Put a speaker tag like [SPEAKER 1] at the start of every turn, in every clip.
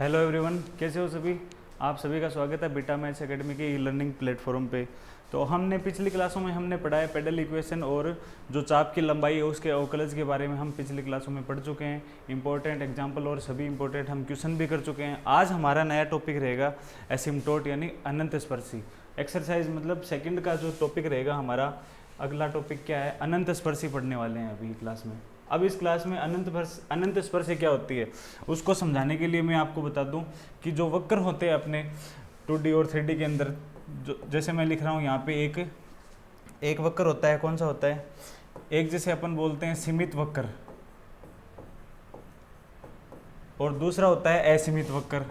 [SPEAKER 1] Hello everyone, कैसे हो सभी। आप सभी का स्वागत है बीटा मैथ्स एकेडमी के ई लर्निंग प्लेटफॉर्म पे। तो हमने पिछली क्लासों में हमने पढ़ा है पेडल इक्वेशन और जो चाप की लंबाई है उसके अवकलज के बारे में हम पिछली क्लासों में पढ़ चुके हैं। इंपॉर्टेंट एग्जांपल और सभी इंपॉर्टेंट हम क्वेश्चन भी कर चुके हैं। आज हमारा नया टॉपिक रहेगा एसिम्प्टोट यानी अनंत स्पर्शी एक्सरसाइज, मतलब सेकंड का जो टॉपिक रहेगा हमारा अगला टॉपिक क्या है, अनंत स्पर्शी पढ़ने वाले हैं अभी क्लास में। अब इस क्लास में अनंत स्पर्शी क्या होती है उसको समझाने के लिए मैं आपको बता दूं कि जो वक्र होते हैं अपने 2D और 3D के अंदर, जो जैसे मैं लिख रहा हूँ यहाँ पे एक वक्र होता है। कौन सा होता है? एक जैसे अपन बोलते हैं सीमित वक्र, और दूसरा होता है असीमित वक्र।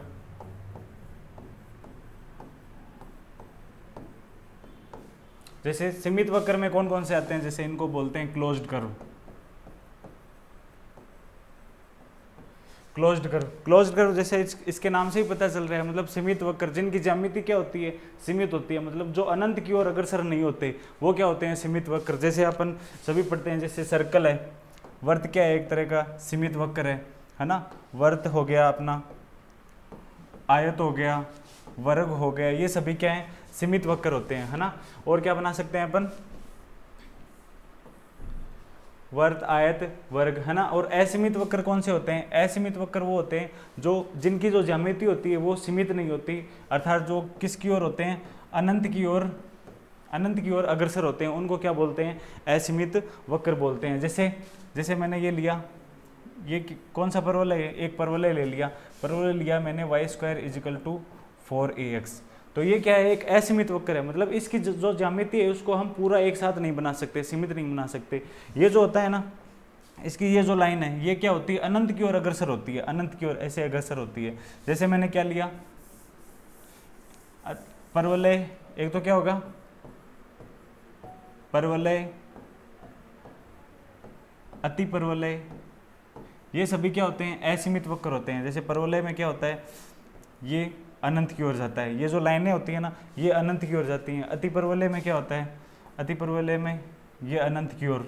[SPEAKER 1] जैसे सीमित वक्र में कौन कौन से आते हैं, जैसे इनको बोलते हैं क्लोज्ड कर्व। क्लोज्ड कर्व जैसे इसके नाम से ही पता चल रहा है, मतलब सीमित वक्र जिनकी ज्यामिति क्या होती है, सीमित होती है, मतलब जो अनंत की ओर अग्रसर नहीं होते वो क्या होते हैं, सीमित वक्र। जैसे अपन सभी पढ़ते हैं, जैसे सर्कल है, वर्त क्या है, एक तरह का सीमित वक्र है ना। वर्त हो गया अपना, आयत हो गया, वर्ग हो गया, ये सभी क्या है, सीमित वक्र होते हैं, है ना। और क्या बना सकते हैं अपन, वर्त, आयत, वर्ग, है ना। और असीमित वक्र कौन से होते हैं? असीमित वक्र वो होते हैं जो जिनकी जो ज्यामिति होती है वो सीमित नहीं होती, अर्थात जो किसकी ओर होते हैं, अनंत की ओर अग्रसर होते हैं, उनको क्या बोलते हैं, असीमित वक्र बोलते हैं। जैसे मैंने ये लिया, ये कौन सा परवलय है, एक परवलय ले लिया, परवलय लिया मैंने y² = 4ax। तो ये क्या है, एक असीमित वक्र है, मतलब इसकी जो ज्यामिति है उसको हम पूरा एक साथ नहीं बना सकते, सीमित नहीं बना सकते। ये जो होता है ना, इसकी ये जो लाइन है ये क्या होती है, अनंत की ओर अग्रसर होती है, अनंत की ओर ऐसे अग्रसर होती है। जैसे मैंने क्या लिया, परवलय, एक तो क्या होगा परवलय, अति परवलय, ये सभी क्या होते हैं, असीमित वक्र होते हैं। जैसे परवलय में क्या होता है, ये अनंत की ओर जाता है, ये जो लाइनें होती है ना ये अनंत की ओर जाती हैं। अति परवलय में क्या होता है, अति परवलय में ये अनंत की ओर,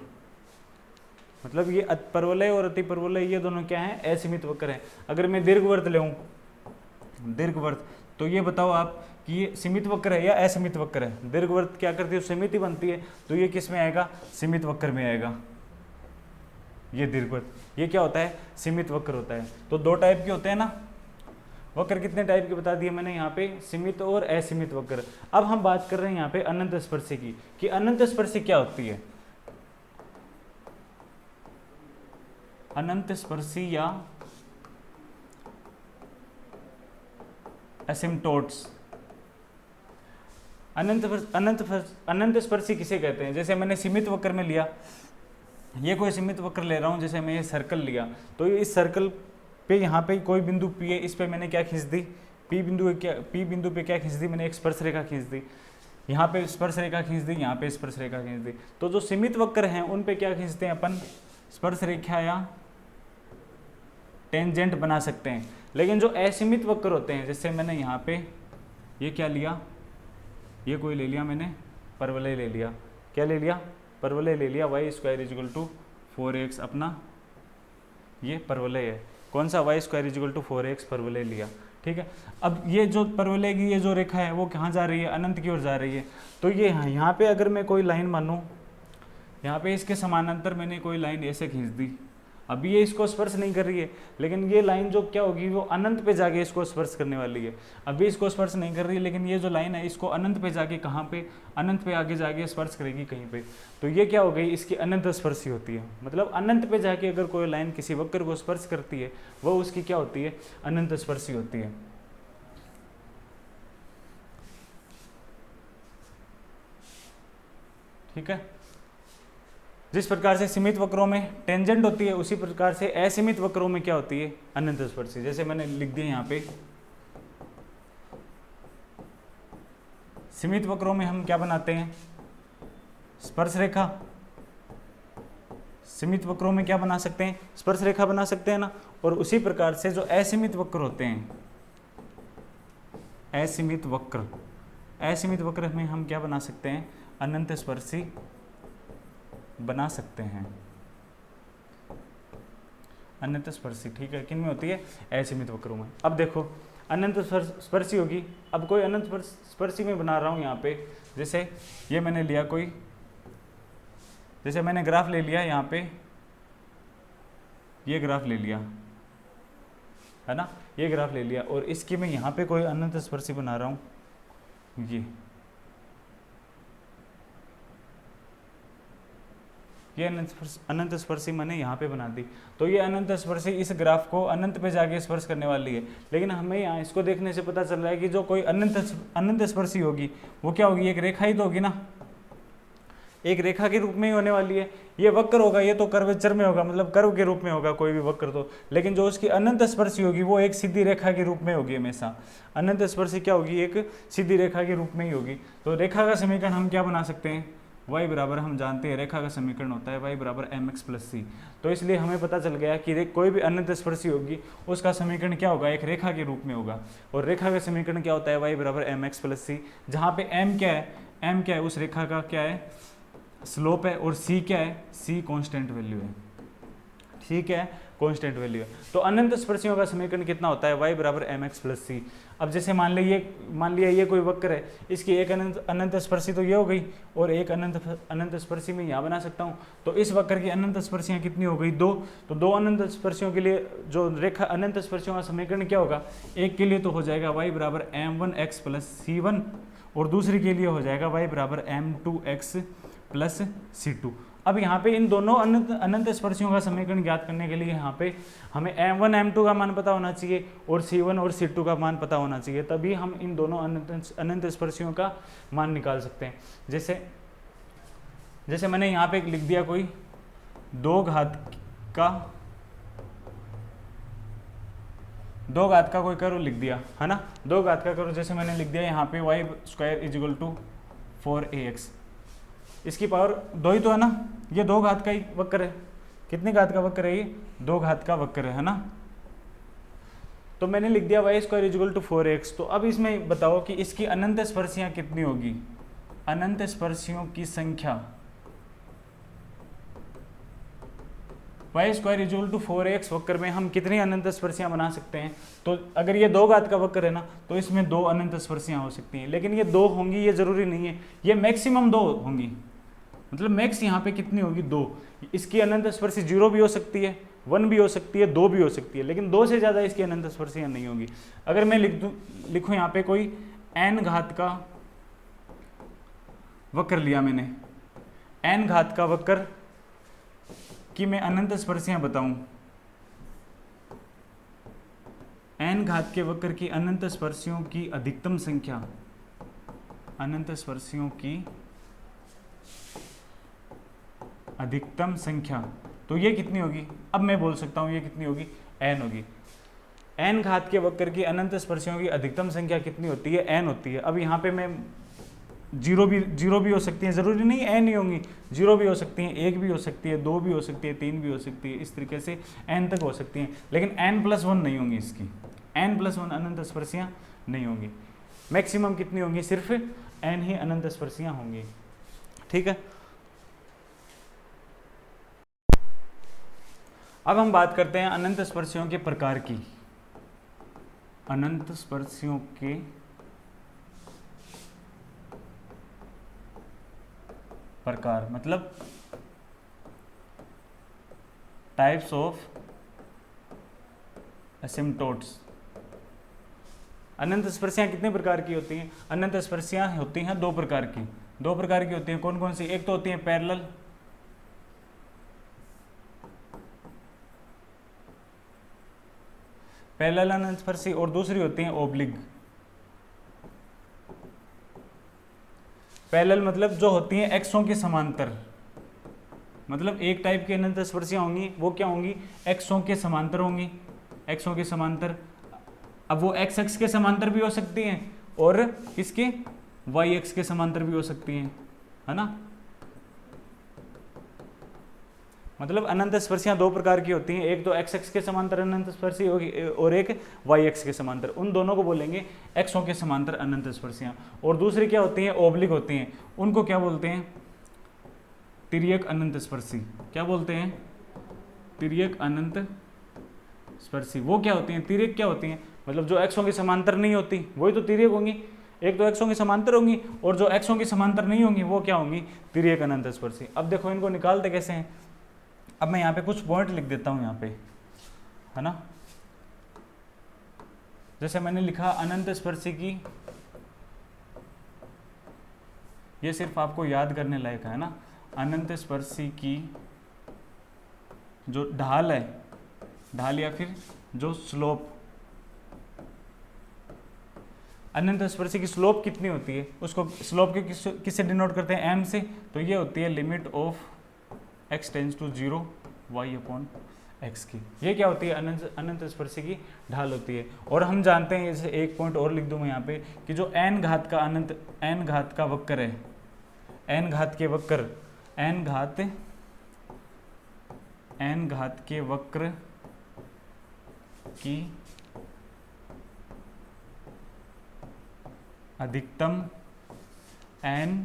[SPEAKER 1] मतलब ये परवलय और अति परवलय ये दोनों क्या हैं, असीमित वक्र हैं। अगर मैं दीर्घवृत्त लूँ, दीर्घवृत्त, तो ये बताओ आप कि ये सीमित वक्र है या असीमित वक्र है? दीर्घवृत्त क्या करती है, सीमित ही बनती है, तो ये किस में आएगा, सीमित वक्र में आएगा। ये दीर्घवृत्त, ये क्या होता है, सीमित वक्र होता है। तो दो टाइप के होते हैं ना वक्र, कितने टाइप के बता दिए मैंने यहाँ पे, सीमित और असीमित वक्र। अब हम बात कर रहे हैं यहाँ पे अनंत स्पर्शी की, कि अनंत स्पर्शी क्या होती है। अनंत स्पर्शी या एसिम्प्टोट्स, अनंत स्पर्शी किसे कहते हैं? जैसे मैंने सीमित वक्र में लिया, ये कोई सीमित वक्र ले रहा हूँ, जैसे मैं ये सर्कल लिया, तो इस सर्कल पे यहाँ पे कोई बिंदु P है, इस पे मैंने क्या खींच दी, P बिंदु पे क्या खींच दी, मैंने एक स्पर्श रेखा खींच दी, यहाँ पे स्पर्श रेखा खींच दी, यहाँ पे स्पर्श रेखा खींच दी। तो जो सीमित वक्र हैं उन पे क्या खींचते हैं अपन, स्पर्श रेखा या टेंजेंट बना सकते हैं। लेकिन जो असीमित वक्र होते हैं, जैसे मैंने यहाँ पे ये क्या लिया, ये कोई ले लिया मैंने, परवलय ले लिया, क्या ले लिया, परवलय ले लिया, y² = 4x, अपना ये परवलय है। कौन सा, y² = 4x परवलय लिया, ठीक है। अब ये जो परवलय की ये जो रेखा है वो कहाँ जा रही है, अनंत की ओर जा रही है। तो ये यहाँ पे अगर मैं कोई लाइन मानूँ, यहाँ पे इसके समानांतर मैंने कोई लाइन ऐसे खींच दी, अभी ये इसको स्पर्श नहीं कर रही है, लेकिन ये लाइन जो क्या होगी, वो अनंत पे जाके इसको स्पर्श करने वाली है। अभी इसको स्पर्श नहीं कर रही है, लेकिन ये जो लाइन है इसको अनंत पे जाके, कहाँ पे, अनंत पे आगे जाके स्पर्श करेगी कहीं पे। तो ये क्या हो गई, इसकी अनंत स्पर्शी होती है। मतलब अनंत पे जाके अगर कोई लाइन किसी वक्र को स्पर्श करती है वो उसकी क्या होती है, अनंत स्पर्शी होती है। ठीक है। जिस प्रकार से सीमित वक्रों में टेंजेंट होती है, उसी प्रकार से असीमित वक्रों में क्या होती है, अनंत स्पर्शी। जैसे मैंने लिख दिया यहाँ पे, सीमित वक्रों में हम क्या बनाते हैं, स्पर्श रेखा। सीमित वक्रों में क्या बना सकते हैं, स्पर्श रेखा बना सकते हैं ना। और उसी प्रकार से जो असीमित वक्र होते हैं, असीमित वक्र में हम क्या बना सकते हैं, अनंत स्पर्शी बना सकते हैं। अनंत स्पर्शी, ठीक है, किन में होती है, असीमित वक्रों में। अब देखो अनंत स्पर्शी होगी, अब कोई अनंत स्पर्शी में बना रहा हूँ यहाँ पे, जैसे ये मैंने लिया कोई, जैसे मैंने ग्राफ ले लिया यहाँ पे, ये ग्राफ ले लिया है ना, ये ग्राफ ले लिया, और इसकी मैं यहाँ पे कोई अनंत स्पर्शी बना रहा हूँ, ये अनंत स्पर्शी मैंने यहाँ पे बना दी। तो ये अनंत स्पर्शी इस ग्राफ को अनंत पे जाके स्पर्श करने वाली है, लेकिन हमें यहाँ इसको देखने से पता चल रहा है कि जो कोई अनंत स्पर्शी होगी वो क्या होगी, एक रेखा ही तो होगी ना, एक रेखा के रूप में ही होने वाली है। ये वक्र होगा, ये तो कर्वेचर में होगा, मतलब कर्व के रूप में होगा कोई भी वक्र तो, लेकिन जो उसकी अनंत स्पर्शी होगी वो एक सीधी रेखा के रूप में होगी हमेशा। अनंत स्पर्शी क्या होगी, एक सीधी रेखा के रूप में ही होगी। तो रेखा का समीकरण हम क्या बना सकते हैं, y बराबर, हम जानते हैं रेखा का समीकरण होता है y बराबर mx + c। तो इसलिए हमें पता चल गया कि कोई भी अनंत स्पर्शी होगी उसका समीकरण क्या होगा, एक रेखा के रूप में होगा। और रेखा का समीकरण क्या होता है, y बराबर mx + c, जहाँ पे m क्या है, m क्या है, उस रेखा का क्या है, स्लोप है, और c क्या है, c कांस्टेंट वैल्यू है, ठीक है, कांस्टेंट वैल्यू है। तो अनंत स्पर्शियों का समीकरण कितना होता है, y बराबर mx + c। अब जैसे मान लिया ये कोई वक्र है, इसकी एक अनंत स्पर्शी तो ये हो गई, और एक अनंत स्पर्शी में यहाँ बना सकता हूँ। तो इस वक्र की अनंत स्पर्शियाँ कितनी हो गई, 2। तो 2 अनंत स्पर्शियों के लिए जो रेखा अनंत स्पर्शियों का समीकरण क्या होगा, एक के लिए तो हो जाएगा y बराबर m1x + c1, और दूसरे के लिए हो जाएगा y बराबर m2x + c2। अब यहाँ पे इन दोनों अनंत स्पर्शियों का समीकरण ज्ञात करने के लिए यहाँ पे हमें m1 m2 का मान पता होना चाहिए और c1 और c2 का मान पता होना चाहिए, तभी हम इन दोनों अनंत स्पर्शियों का मान निकाल सकते हैं। जैसे मैंने यहाँ पे लिख दिया कोई 2 घात का कोई कर्व लिख दिया है ना, 2 घात का कर्व जैसे मैंने लिख दिया यहाँ पे y² = 4ax, इसकी पावर 2 ही तो है ना, ये 2 घात का ही वक्र है। कितनी घात का वक्र है, ये 2 घात का वक्र है ना। तो मैंने लिख दिया y² = 4x। तो अब इसमें बताओ कि इसकी अनंत स्पर्शियाँ कितनी होगी, अनंत स्पर्शियों की संख्या, y² = 4x वक्र में हम कितनी अनंत स्पर्शियाँ बना सकते हैं। तो अगर ये 2 घात का वक्र है ना, तो इसमें 2 अनंत स्पर्शियाँ हो सकती हैं, लेकिन ये 2 होंगी ये जरूरी नहीं है, ये मैक्सिमम 2 होंगी, मतलब मैक्स यहाँ पे कितनी होगी, 2। इसकी अनंत स्पर्शी 0 भी हो सकती है, 1 भी हो सकती है, 2 भी हो सकती है, लेकिन 2 से ज़्यादा इसकी अनंत स्पर्शियाँ नहीं होगी। अगर मैं लिखूँ यहाँ पे कोई n घात का वक्र लिया मैंने, n घात का वक्र कि मैं अनंत स्पर्शियाँ बताऊँ, n घात के वक्र की अनंत स्पर्शियों की अधिकतम संख्या, अनंत स्पर्शियों की अधिकतम संख्या, तो ये कितनी होगी, अब मैं बोल सकता हूँ ये कितनी होगी, n होगी। n घात के वक्र की अनंत स्पर्शियों की अधिकतम संख्या कितनी होती है, n होती है। अब यहाँ पे मैं 0 भी हो सकती है, ज़रूरी नहीं n ही होंगी, 0 भी हो सकती हैं, 1 भी हो सकती है, 2 भी हो सकती है, 3 भी हो सकती है, इस तरीके से n तक हो सकती हैं, लेकिन n+1 नहीं होंगी, इसकी n+1 अनंत स्पर्शियाँ नहीं होंगी। मैक्सिमम कितनी होंगी, सिर्फ n ही अनंत स्पर्शियाँ होंगी, ठीक है। अब हम बात करते हैं अनंत स्पर्शियों के प्रकार की। अनंत स्पर्शियों के प्रकार मतलब टाइप्स ऑफ एसिम्पटोट्स। अनंत स्पर्शियाँ कितने प्रकार की होती हैं, अनंत स्पर्शियाँ होती हैं 2 प्रकार की, 2 प्रकार की होती हैं। कौन कौन सी, एक तो होती है पैरेलल अनंत स्पर्शी, और दूसरी होती है ओब्लिक। पैरेलल मतलब जो होती हैं एक्सों के समांतर, मतलब एक टाइप की अनंत स्पर्शियाँ होंगी, वो क्या होंगी, एक्सों के समांतर होंगी, एक्सों के समांतर। अब वो एक्स एक्स के समांतर भी हो सकती हैं और इसके वाई एक्स के समांतर भी हो सकती हैं, है ना। मतलब अनंत स्पर्शियाँ 2 प्रकार की होती हैं, एक तो एक्स एक्स के समांतर अनंत स्पर्शी होगी और एक वाई एक्स के समांतर, उन दोनों को बोलेंगे एक्सों के समांतर अनंत स्पर्शियाँ। और दूसरी क्या होती हैं, ओब्लिक होती हैं, उनको क्या बोलते हैं, तिर्यक अनंत स्पर्शी। क्या बोलते हैं, तिर्यक अनंत स्पर्शी वो क्या होती हैं, तिर्यक क्या होती हैं, मतलब जो एक्सों की समांतर नहीं होती वही तो तिर्यक होंगी। एक तो एक्सों की समांतर होंगी और जो एक्सों की समांतर नहीं होंगी वो क्या होंगी, तिर्यक अनंत स्पर्शी। अब देखो इनको निकालते कैसे हैं, अब मैं यहाँ पे कुछ पॉइंट लिख देता हूँ यहाँ पे, है ना। जैसे मैंने लिखा अनंत स्पर्शी की, ये सिर्फ आपको याद करने लायक है ना, अनंत स्पर्शी की जो ढाल है, ढाल या फिर जो स्लोप, अनंत स्पर्शी की स्लोप कितनी होती है, उसको स्लोप के किससे डिनोट करते हैं, एम से, तो ये होती है limit of x tends to 0 y upon x की। ये क्या होती है, अनंत स्पर्शी की ढाल होती है। और हम जानते हैं, जैसे एक पॉइंट और लिख दूँ मैं यहाँ पे, कि जो n घात का अनंत, n घात का वक्र है, n घात के वक्र, n घात के वक्र की अधिकतम n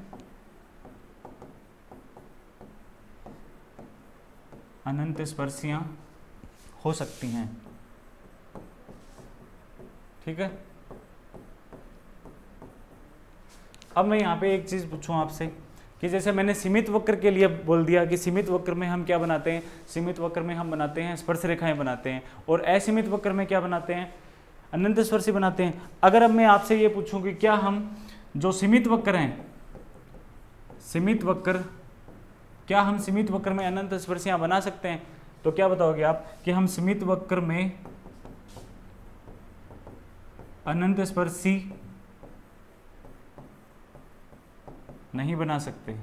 [SPEAKER 1] अनंत स्पर्शियां हो सकती हैं, ठीक है। अब मैं यहाँ पे एक चीज़ पूछूं आपसे कि जैसे मैंने सीमित वक्र के लिए बोल दिया कि सीमित वक्र में हम क्या बनाते हैं, सीमित वक्र में हम बनाते हैं स्पर्श रेखाएं बनाते हैं, और असीमित वक्र में क्या बनाते हैं, अनंत स्पर्शी बनाते हैं। अगर अब मैं आपसे ये पूछूं कि क्या हम जो सीमित वक्र हैं, सीमित वक्र, क्या हम सीमित वक्र में अनंत स्पर्शियां बना सकते हैं, तो क्या बताओगे आप कि हम सीमित वक्र में अनंत स्पर्शी नहीं बना सकते।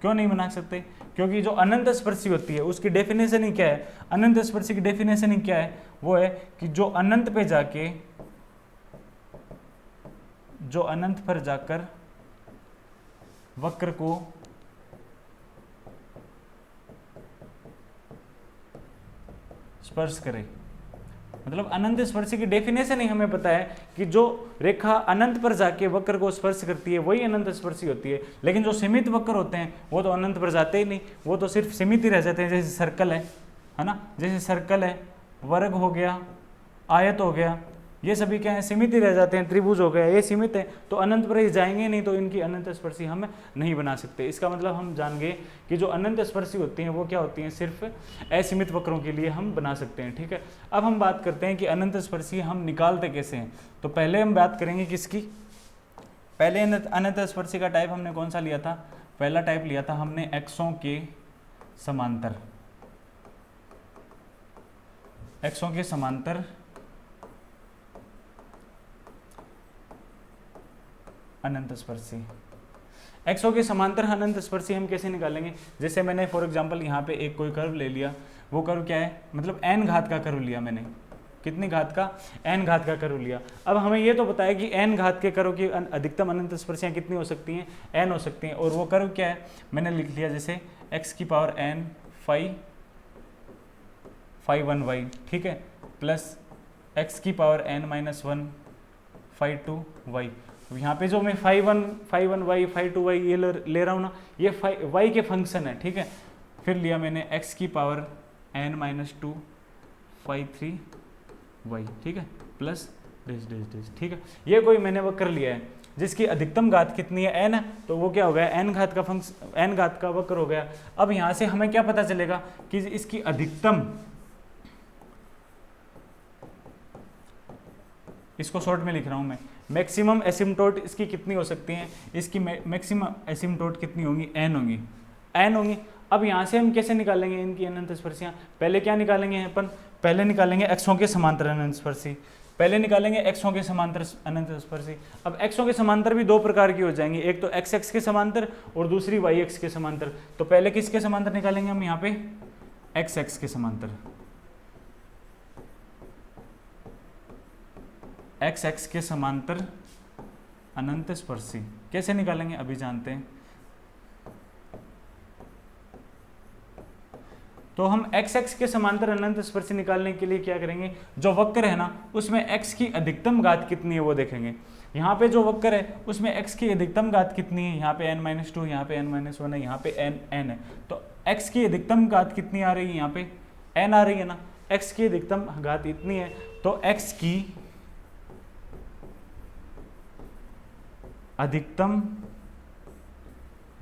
[SPEAKER 1] क्यों नहीं बना सकते, क्योंकि जो अनंत स्पर्शी होती है उसकी डेफिनेशन ही क्या है, अनंत स्पर्शी की डेफिनेशन ही क्या है, वो है कि जो अनंत पे जाके, जो अनंत पर जाकर वक्र को स्पर्श करे। मतलब अनंत स्पर्शी की डेफिनेशन ही हमें पता है कि जो रेखा अनंत पर जाके वक्र को स्पर्श करती है वही अनंत स्पर्शी होती है। लेकिन जो सीमित वक्र होते हैं वो तो अनंत पर जाते ही नहीं, वो तो सिर्फ सीमित ही रह जाते हैं। जैसे सर्कल है ना, जैसे सर्कल है, वर्ग हो गया, आयत हो गया, ये सभी क्या है, सीमित ही रह जाते हैं। त्रिभुज हो गया, ये सीमित है, तो अनंत पर ही जाएंगे नहीं, तो इनकी अनंत स्पर्शी हम नहीं बना सकते। इसका मतलब हम जान गए कि जो अनंत स्पर्शी होती हैं वो क्या होती हैं, सिर्फ असीमित वक्रों के लिए हम बना सकते हैं, ठीक है। अब हम बात करते हैं कि अनंत स्पर्शी हम निकालते कैसे हैं। तो पहले हम बात करेंगे किसकी, पहले अनंत स्पर्शी का टाइप हमने कौन सा लिया था, पहला टाइप लिया था हमने एक्सों के समांतर, एक्सों के समांतर अनंत स्पर्शी। एक्सों के समांतर अनंत स्पर्शी हम कैसे निकालेंगे, जैसे मैंने फॉर एग्जांपल यहाँ पे एक कोई कर्व ले लिया, वो कर्व क्या है, मतलब n घात का कर्व लिया मैंने, कितनी घात का, n घात का कर्व लिया। अब हमें ये तो पता है कि n घात के कर्व की अधिकतम अनंत स्पर्शियाँ कितनी हो सकती हैं, n हो सकती हैं। और वो कर्व क्या है, मैंने लिख लिया जैसे x की पावर n phi 1y, ठीक है, प्लस x की power n minus 1 phi 2y। यहाँ पे जो मैं phi 1y phi 2y ये ले रहा हूँ ना, ये y के फंक्शन है, ठीक है। फिर लिया मैंने x की power n minus 2 phi 3y, ठीक है, प्लस डेज डेज डेज, ठीक है। ये कोई मैंने वक्र लिया है जिसकी अधिकतम घात कितनी है, n है, तो वो क्या हो गया, n घात का फंक्शन, n घात का वक्र हो गया। अब यहाँ से हमें क्या पता चलेगा कि इसकी अधिकतम, इसको शॉर्ट में लिख रहा हूँ मैं, मैक्सिमम एसिम्टोट इसकी कितनी हो सकती हैं, इसकी मैक्सिमम एसिम्टोट कितनी होंगी, n होंगी, n होंगी। अब यहाँ से हम कैसे निकालेंगे इनकी अनंत स्पर्शियाँ, पहले क्या निकालेंगे अपन, पहले निकालेंगे एक्सों के समांतर अनंत स्पर्शी, पहले निकालेंगे एक्सों के समांतर अनंत स्पर्शी। अब एक्सों के समांतर भी दो प्रकार की हो जाएंगी, एक तो एक्स एक्स के समांतर और दूसरी वाई एक्स के समांतर। तो पहले किसके समांतर निकालेंगे हम यहाँ पे, एक्स एक्स के समांतर, एक्स एक्स के समांतर अनंत स्पर्शी कैसे निकालेंगे अभी जानते हैं। तो हम एक्स एक्स के समांतर अनंत स्पर्शी निकालने के लिए क्या करेंगे, जो वक्र है ना उसमें एक्स की अधिकतम घात कितनी है वो देखेंगे। यहाँ पे जो वक्र है उसमें एक्स की अधिकतम घात कितनी है, यहाँ पे n-2, यहाँ पे n-1 है, यहाँ पे n है, तो एक्स की अधिकतम घात कितनी आ रही है यहाँ पे n आ रही है ना, x की अधिकतम घात इतनी है, तो x की अधिकतम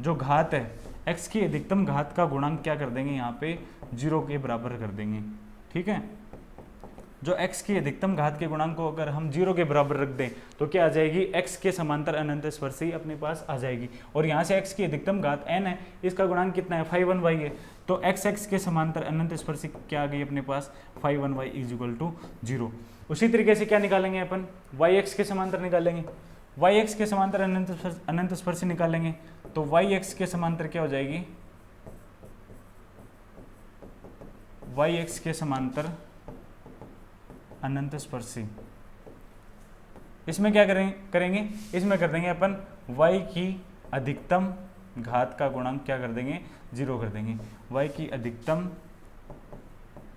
[SPEAKER 1] जो घात है, x की अधिकतम घात का गुणांक क्या कर देंगे यहाँ पे 0 के बराबर कर देंगे। ठीक है, जो x की अधिकतम घात के गुणांक को अगर हम 0 के बराबर रख दें तो क्या आ जाएगी, x के समांतर अनंत स्पर्शी अपने पास आ जाएगी। और यहाँ से x की अधिकतम घात n है, इसका गुणांक कितना है 5 1y है, तो x के समांतर अनंत स्पर्शी क्या आ गई अपने पास 5 1y = 0। उसी तरीके से क्या निकालेंगे अपन, yx के समांतर निकालेंगे, yx के समांतर अनंत स्पर्शी निकालेंगे, तो yx के समांतर क्या हो जाएगी, yx के समांतर अनंत स्पर्शी। इसमें क्या करेंगे, इसमें कर देंगे अपन y की अधिकतम घात का गुणांक क्या कर देंगे 0 कर देंगे, y की अधिकतम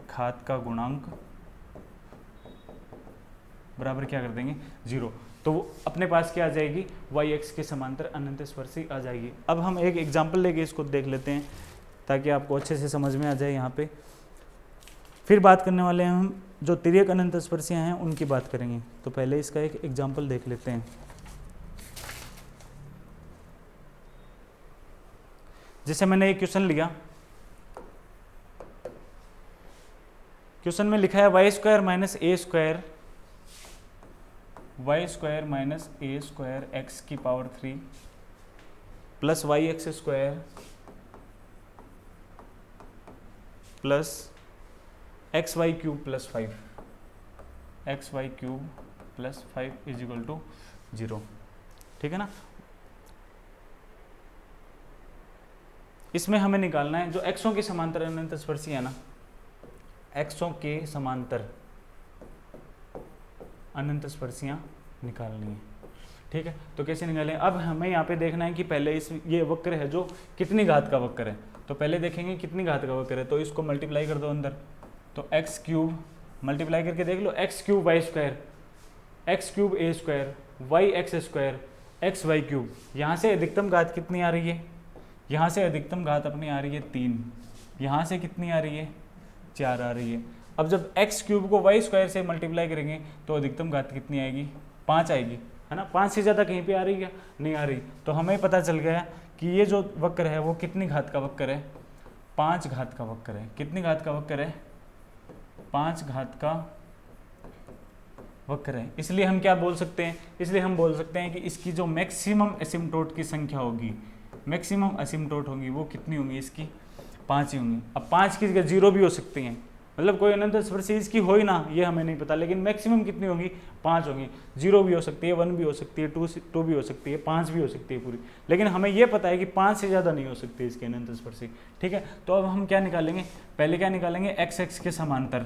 [SPEAKER 1] घात का गुणांक बराबर क्या कर देंगे 0। तो अपने पास क्या आ जाएगी, yx के समांतर अनंत स्पर्शी आ जाएगी। अब हम एक एग्जाम्पल लेके इसको देख लेते हैं ताकि आपको अच्छे से समझ में आ जाए। यहाँ पे फिर बात करने वाले हैं हम जो तिर्यक अनंत स्पर्शियाँ हैं उनकी बात करेंगे। तो पहले इसका एक एग्जाम्पल देख लेते हैं। जैसे मैंने एक क्वेश्चन लिया, क्वेश्चन में लिखा है y² - a² x की power 3 plus yx² plus xy³ plus 5 xy³ plus 5 = 0। ठीक है ना, इसमें हमें निकालना है जो एक्सों के समांतर अनंत स्पर्शी है ना, एक्सों के समांतर अनंत स्पर्शियां निकालनी है। ठीक है, तो कैसे निकालें, अब हमें यहाँ पे देखना है कि पहले ये वक्र है जो कितनी घात का वक्र है, तो पहले देखेंगे कितनी घात का वक्र है, तो इसको मल्टीप्लाई कर दो अंदर, तो x³ मल्टीप्लाई करके देख लो, x³ y², x³ a², yx² xy³। यहाँ से अधिकतम घात कितनी आ रही है, यहाँ से अधिकतम घात अपनी आ रही है 3, यहाँ से कितनी आ रही है 4 आ रही है। अब जब x³ को y² से मल्टीप्लाई करेंगे तो अधिकतम घात कितनी आएगी 5 आएगी, है ना, 5 से ज़्यादा कहीं पे आ रही है, नहीं आ रही। तो हमें पता चल गया कि ये जो वक्र है वो कितनी घात का वक्र है, 5 घात का वक्र है। कितनी घात का वक्र है, 5 घात का वक्र है। इसलिए हम क्या बोल सकते हैं, इसलिए हम बोल सकते हैं कि इसकी जो मैक्सिमम एसिम्पटोट की संख्या होगी, मैक्सिमम एसिम्पटोट होंगी वो कितनी होंगी, इसकी 5 ही होंगी। अब 5 की जगह 0 भी हो सकती हैं, मतलब कोई अनंत स्पर्शी इसकी हो ही ना, ये हमें नहीं पता, लेकिन मैक्सिमम कितनी होंगी 5 होंगी। 0 भी हो सकती है, 1 भी हो सकती है, 2 भी हो सकती है, 5 भी हो सकती है पूरी, लेकिन हमें ये पता है कि 5 से ज़्यादा नहीं हो सकती इसके अनंत स्पर्शी। ठीक है, तो अब हम क्या निकालेंगे, पहले क्या निकालेंगे, x के समांतर,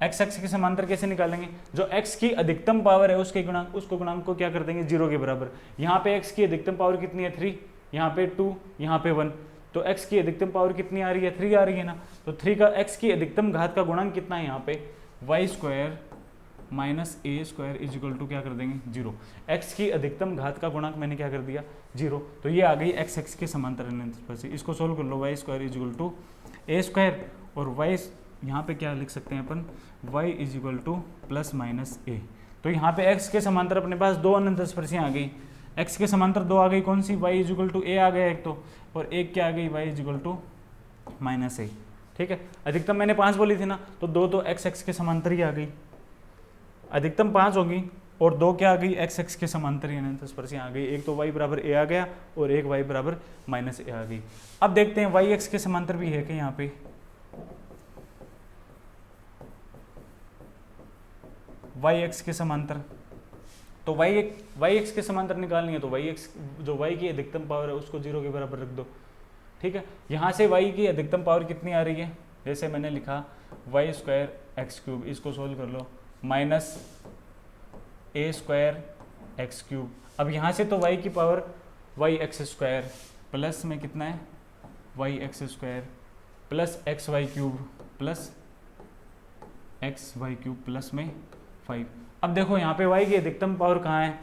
[SPEAKER 1] x के समांतर कैसे निकालेंगे, जो x की अधिकतम पावर है उसके गुणांक, उसको गुणांक को क्या कर देंगे 0 के बराबर। यहाँ पे x की अधिकतम पावर कितनी है 3, यहाँ पे 2, यहाँ पे 1, तो x की अधिकतम पावर कितनी आ रही है 3 आ रही है ना, तो 3 का x की अधिकतम घात का गुणांक कितना है यहाँ पे y² - a² = क्या कर देंगे 0। x की अधिकतम घात का गुणांक मैंने क्या कर दिया 0, तो ये आ गई x के समांतर अनंत स्पर्शी। इसको सोल्व कर लो, y² = a² और y यहाँ पे क्या लिख सकते हैं अपन, y = +- a। तो यहाँ पे x के समांतर अपने पास 2 अनंत स्पर्शियाँ आ गई, x के समांतर 2 आ गई, कौन सी, y = a आ गया एक तो, और एक क्या आ गई y = -a। ठीक है, अधिकतम मैंने 5 बोली थी ना, तो 2 तो x के समांतर ही आ गई, अधिकतम 5 होगी और 2 क्या आ गई x के समांतर ही अनंत स्पर्शियाँ आ गई, एक तो y = a आ गया और एक y = -a आ गई। अब देखते हैं yx के समांतर भी है कि यहाँ पे, yx के समांतर, तो yx के समांतर निकालनी है तो yx जो y की अधिकतम पावर है उसको 0 के बराबर रख दो। ठीक है, यहाँ से y की अधिकतम पावर कितनी आ रही है, जैसे मैंने लिखा y² x³, इसको सोल्व कर लो, -a² x³। अब यहाँ से तो y की पावर yx² प्लस में कितना है yx² plus xy³ plus xy³ plus में 5। अब देखो यहाँ पे y की अधिकतम पावर कहाँ है,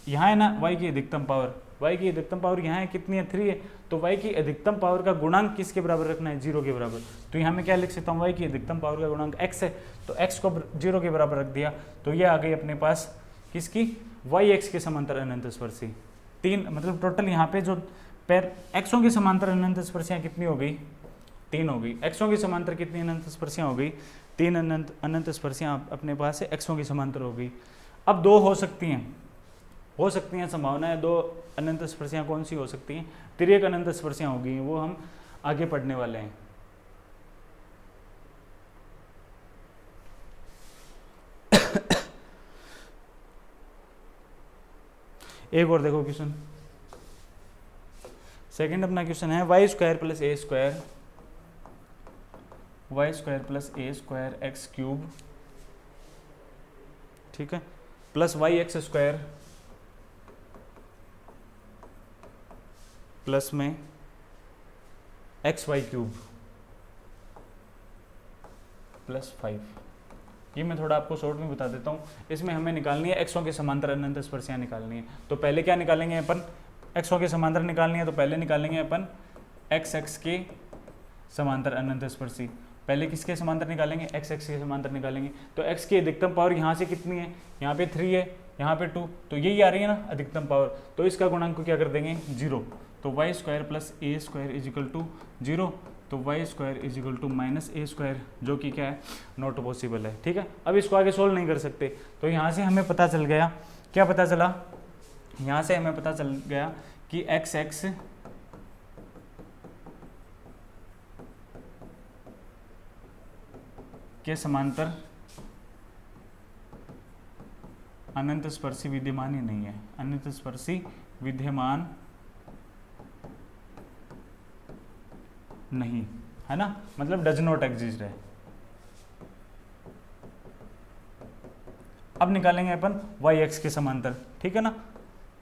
[SPEAKER 1] यहाँ है ना y की अधिकतम पावर, y की अधिकतम पावर यहाँ है कितनी है 3 है, तो y की अधिकतम पावर का गुणांक किसके बराबर रखना है 0 के बराबर। तो यहाँ मैं क्या लिख सकता हूँ y की अधिकतम पावर का गुणांक x है, तो x को 0 के बराबर रख दिया, तो ये आ गई अपने पास किसकी y x के समांतर अनंत स्पर्शी। 3 मतलब टोटल यहाँ पे जो पैर एक्सों की समांतर अनंत स्पर्शियाँ कितनी हो गई 3 हो गई। एक्सों की समांतर कितनी अनंत स्पर्शियाँ हो गई 3 अनंत स्पर्शियाँ अपने पास है एक्सों की समांतर हो गई। अब 2 हो सकती हैं संभावनाएं, 2 अनंत स्पर्शियाँ कौन सी हो सकती हैं, तिर्यक अनंत स्पर्शियाँ हो गई, वो हम आगे पढ़ने वाले हैं। एक और देखो क्वेश्चन, सेकंड अपना क्वेश्चन है y square plus a square x cube, ठीक है, plus y x square plus में एक्स वाई क्यूब प्लस 5। ये मैं थोड़ा आपको शॉर्ट में बता देता हूँ। इसमें हमें निकालनी है एक्सों के समांतर अनंत स्पर्शियाँ निकालनी है। तो पहले क्या निकालेंगे अपन, एक्सों के समांतर निकालनी है, तो पहले निकालेंगे अपन एक्स एक्स के समांतर अनंत स्पर्शी। पहले किसके समांतर निकालेंगे, एक्स एक्स के समांतर निकालेंगे। तो एक्स की अधिकतम पावर यहाँ से कितनी है, यहाँ पे 3 है, यहाँ पे 2, तो यही आ रही है ना अधिकतम पावर, तो इसका गुणांक को क्या कर देंगे 0। तो y square plus a square is equal to 0, तो y square is equal to minus a square, जो कि क्या है नॉट पॉसिबल है, ठीक है। अब इसको आगे सोल्व नहीं कर सकते, तो यहाँ से हमें पता चल गया, क्या पता चला, यहाँ से हमें पता चल गया कि एक्स एक्स के समांतर अनंत स्पर्शी विद्यमान ही नहीं है, अनंत स्पर्शी विद्यमान नहीं है ना, मतलब डज नॉट एग्जिस्ट है। अब निकालेंगे अपन वाई एक्स के समांतर, ठीक है ना,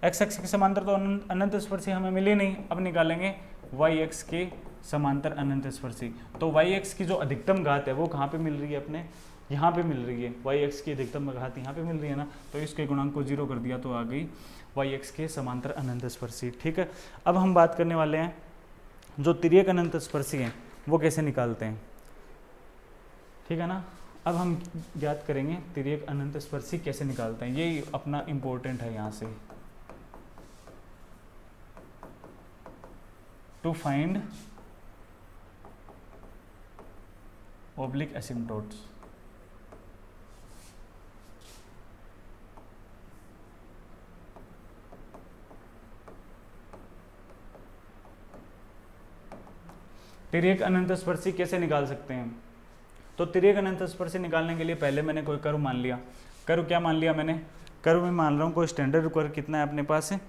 [SPEAKER 1] एक्स एक्स के समांतर तो अनंत स्पर्शी हमें मिली नहीं, अब निकालेंगे वाई एक्स के समांतर अनंत स्पर्शी। तो वाई एक्स की जो अधिकतम घात है वो कहाँ पे मिल रही है अपने, यहाँ पे मिल रही है, वाई एक्स की अधिकतम घात यहाँ पे मिल रही है ना, तो इसके गुणांक को 0 कर दिया, तो आ गई वाई एक्स के समांतर अनंत स्पर्शी, ठीक है। अब हम बात करने वाले हैं जो तिर्यक अनंत स्पर्शी हैं वो कैसे निकालते हैं, ठीक है ना। अब हम ज्ञात करेंगे तिर्यक अनंत स्पर्शी कैसे निकालते हैं, ये अपना इम्पोर्टेंट है यहाँ से, टू फाइंड ओब्लिक एसिम्पटोट्स। तिर्यक अनंत स्पर्शी कैसे निकाल सकते हैं, तो तिर्यक अनंत स्पर्शी निकालने के लिए पहले मैंने कोई कर्व मान लिया, कर्व क्या मान लिया मैंने, कर्व में मान रहा हूँ कोई स्टैंडर्ड कर्व कितना है अपने पास है,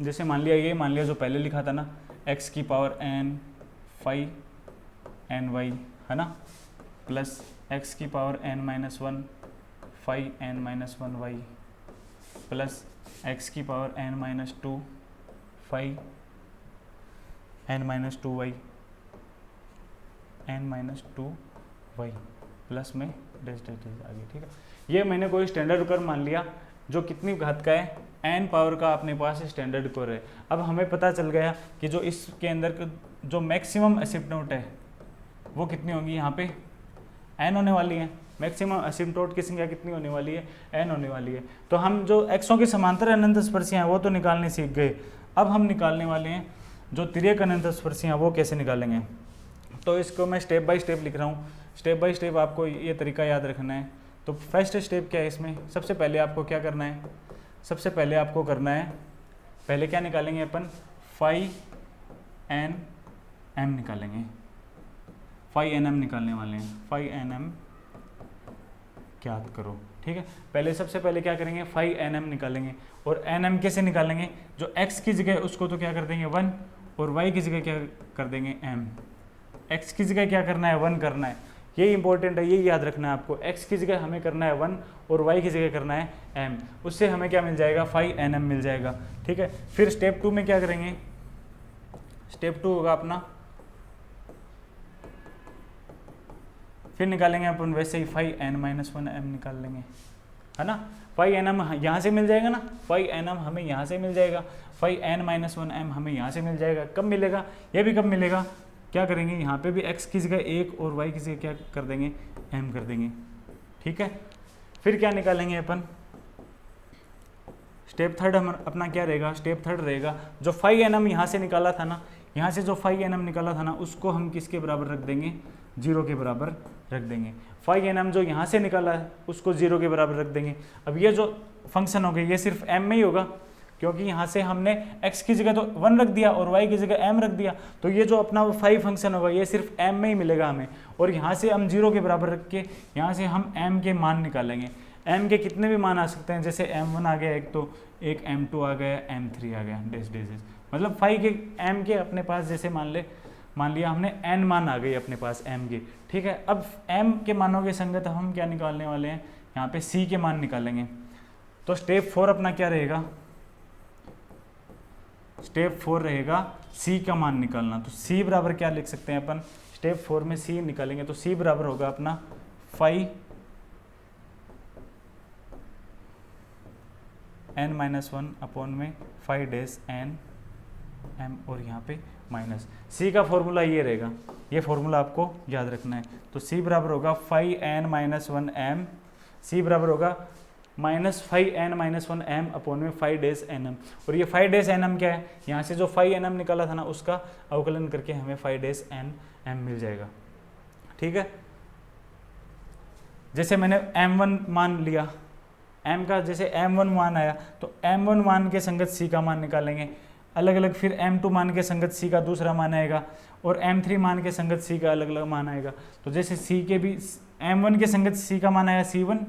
[SPEAKER 1] जैसे मान लिया ये मान लिया जो पहले लिखा था ना, x की power n phi n y है ना, प्लस x की power n minus 1 phi n minus 1 y, plus x की power n minus 2 phi n minus 2 y, n minus 2 y, plus में डैश डैश डैश आगे, ठीक है। ये मैंने कोई स्टैंडर्ड कर्व मान लिया जो कितनी घात का है, n पावर का अपने पास स्टैंडर्ड कर्व है। अब हमें पता चल गया कि जो इसके अंदर जो मैक्सिमम एसिम्पटोट है वो कितनी होगी, यहाँ पे n होने वाली है, मैक्सिमम एसिम्पटोट की संख्या कितनी होने वाली है, n होने वाली है। तो हम जो एक्सों के समांतर अनंत स्पर्शियाँ हैं वो तो निकालने सीख गए, अब हम निकालने वाले हैं जो तिर्यक अनंत स्पर्शियाँ वो कैसे निकालेंगे। तो इसको मैं स्टेप बाय स्टेप लिख रहा हूँ, स्टेप बाय स्टेप आपको ये तरीका याद रखना है। तो फर्स्ट स्टेप क्या है इसमें, सबसे पहले आपको क्या करना है, सबसे पहले आपको करना है, पहले क्या निकालेंगे अपन, फाई एन एम निकालेंगे, फाई एन एम निकालने वाले हैं, फाई एन एम ज्ञात करो, ठीक है। पहले सबसे पहले क्या करेंगे, फाई एन एम निकालेंगे, और एन एम कैसे निकालेंगे, जो एक्स की जगह उसको तो क्या कर देंगे 1, और वाई की जगह क्या कर देंगे m, x की जगह क्या करना है 1 करना है, ये इंपॉर्टेंट है, ये याद रखना है आपको, x की जगह हमें करना है 1 और y की जगह करना है m, उससे हमें क्या मिल जाएगा, फाई एन एम मिल जाएगा, ठीक है। फिर स्टेप 2 में क्या करेंगे, स्टेप 2 होगा अपना, फिर निकालेंगे अपन वैसे ही फाई एन माइनस 1 एम निकाल लेंगे, है ना। फाइव एन एम यहाँ से मिल जाएगा ना, फाइव एन एम हमें यहाँ से मिल जाएगा, five n minus one m हमें यहाँ से मिल जाएगा। कब मिलेगा, ये भी कब मिलेगा, क्या करेंगे यहाँ पे भी x की जगह 1 और y की जगह क्या कर देंगे, m कर देंगे, ठीक है। फिर क्या निकालेंगे अपन, स्टेप थर्ड हम अपना क्या रहेगा, स्टेप थर्ड रहेगा जो फाइव एन एम यहाँ से निकाला था ना, यहाँ से जो फाइव एन एम निकाला था ना उसको हम किसके बराबर रख देंगे, 0 के बराबर रख देंगे। फाइव एन एम जो यहाँ से निकाला है उसको 0 के बराबर रख देंगे। अब ये जो फंक्शन हो गया ये सिर्फ m में ही होगा, क्योंकि यहाँ से हमने x की जगह तो 1 रख दिया और y की जगह m रख दिया, तो ये जो अपना वो 5 फंक्शन होगा ये सिर्फ m में ही मिलेगा हमें। और यहाँ से हम 0 के बराबर रख के यहाँ से हम m के मान निकालेंगे। m के कितने भी मान आ सकते हैं, जैसे m1 आ गया एक, तो एक m2 आ गया, m3 आ गया, डेस डेस, मतलब 5 के m के अपने पास जैसे मान लिया हमने n मान आ गई अपने पास m के, ठीक है। अब m के मानों के संगत हम क्या निकालने वाले हैं, यहाँ पे c के मान निकालेंगे। तो स्टेप 4 अपना क्या रहेगा, स्टेप 4 रहेगा c का मान निकालना। तो c बराबर क्या लिख सकते हैं अपन, स्टेप 4 में c निकालेंगे तो c बराबर होगा अपना 5 n-1 अपॉन में 5 डैश n m और यहाँ पे माइनस। c का फॉर्मूला ये रहेगा, ये फॉर्मूला आपको याद रखना है। तो c बराबर होगा 5n-1 m, c बराबर होगा -5n-1 m अपॉन में 5 डैश nm। और ये 5 डैश nm क्या है, यहाँ से जो 5 nm निकाला था ना उसका अवकलन करके हमें 5 डैश nm मिल जाएगा, ठीक है। जैसे मैंने m1 मान लिया, m का जैसे m1 मान आया तो m1 मान के संगत c का मान निकालेंगे, अलग अलग फिर m2 मान के संगत c का दूसरा मान आएगा और m3 मान के संगत c का अलग अलग मान आएगा। तो जैसे c के भी m1 के संगत c का मान आया c1,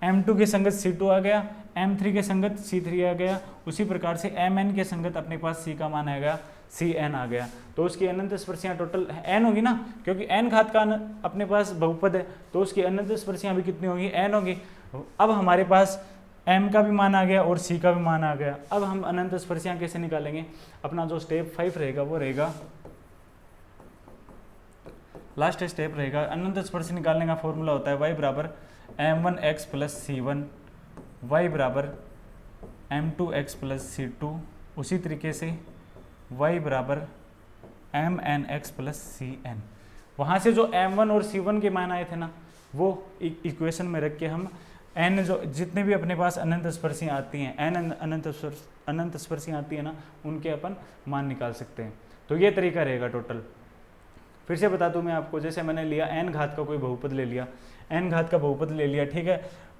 [SPEAKER 1] m2 के संगत c2 आ गया, m3 के संगत c3 आ गया, उसी प्रकार से mn के संगत अपने पास c का मान आएगा cn आ गया। तो उसकी अनंत स्पर्शियाँ टोटल n होगी ना, क्योंकि n घात का अपने पास बहुपद है तो उसकी अनंत स्पर्शियाँ भी कितनी होगी, n होगी। अब हमारे पास m का भी मान आ गया और c का भी मान आ गया। अब हम अनंत स्पर्शियाँ कैसे निकालेंगे, अपना जो स्टेप 5 रहेगा वो रहेगा, लास्ट स्टेप रहेगा अनंत स्पर्शी निकालने का फॉर्मूला होता है y बराबर m1x प्लस c1, y बराबर m2x प्लस c2, उसी तरीके से y बराबर mnx प्लस cn। वहाँ से जो m1 और c1 के मान आए थे ना वो इक्वेशन में रख के हम n जो जितने भी अपने पास अनंत स्पर्शियाँ आती हैं, n अनंत स्पर्शियाँ आती है ना उनके अपन मान निकाल सकते हैं। तो ये तरीका रहेगा टोटल। फिर से बता दूं मैं आपको, जैसे मैंने लिया n घात का कोई बहुपद ले लिया, n घात का बहुपद ले लिया, ठीक है।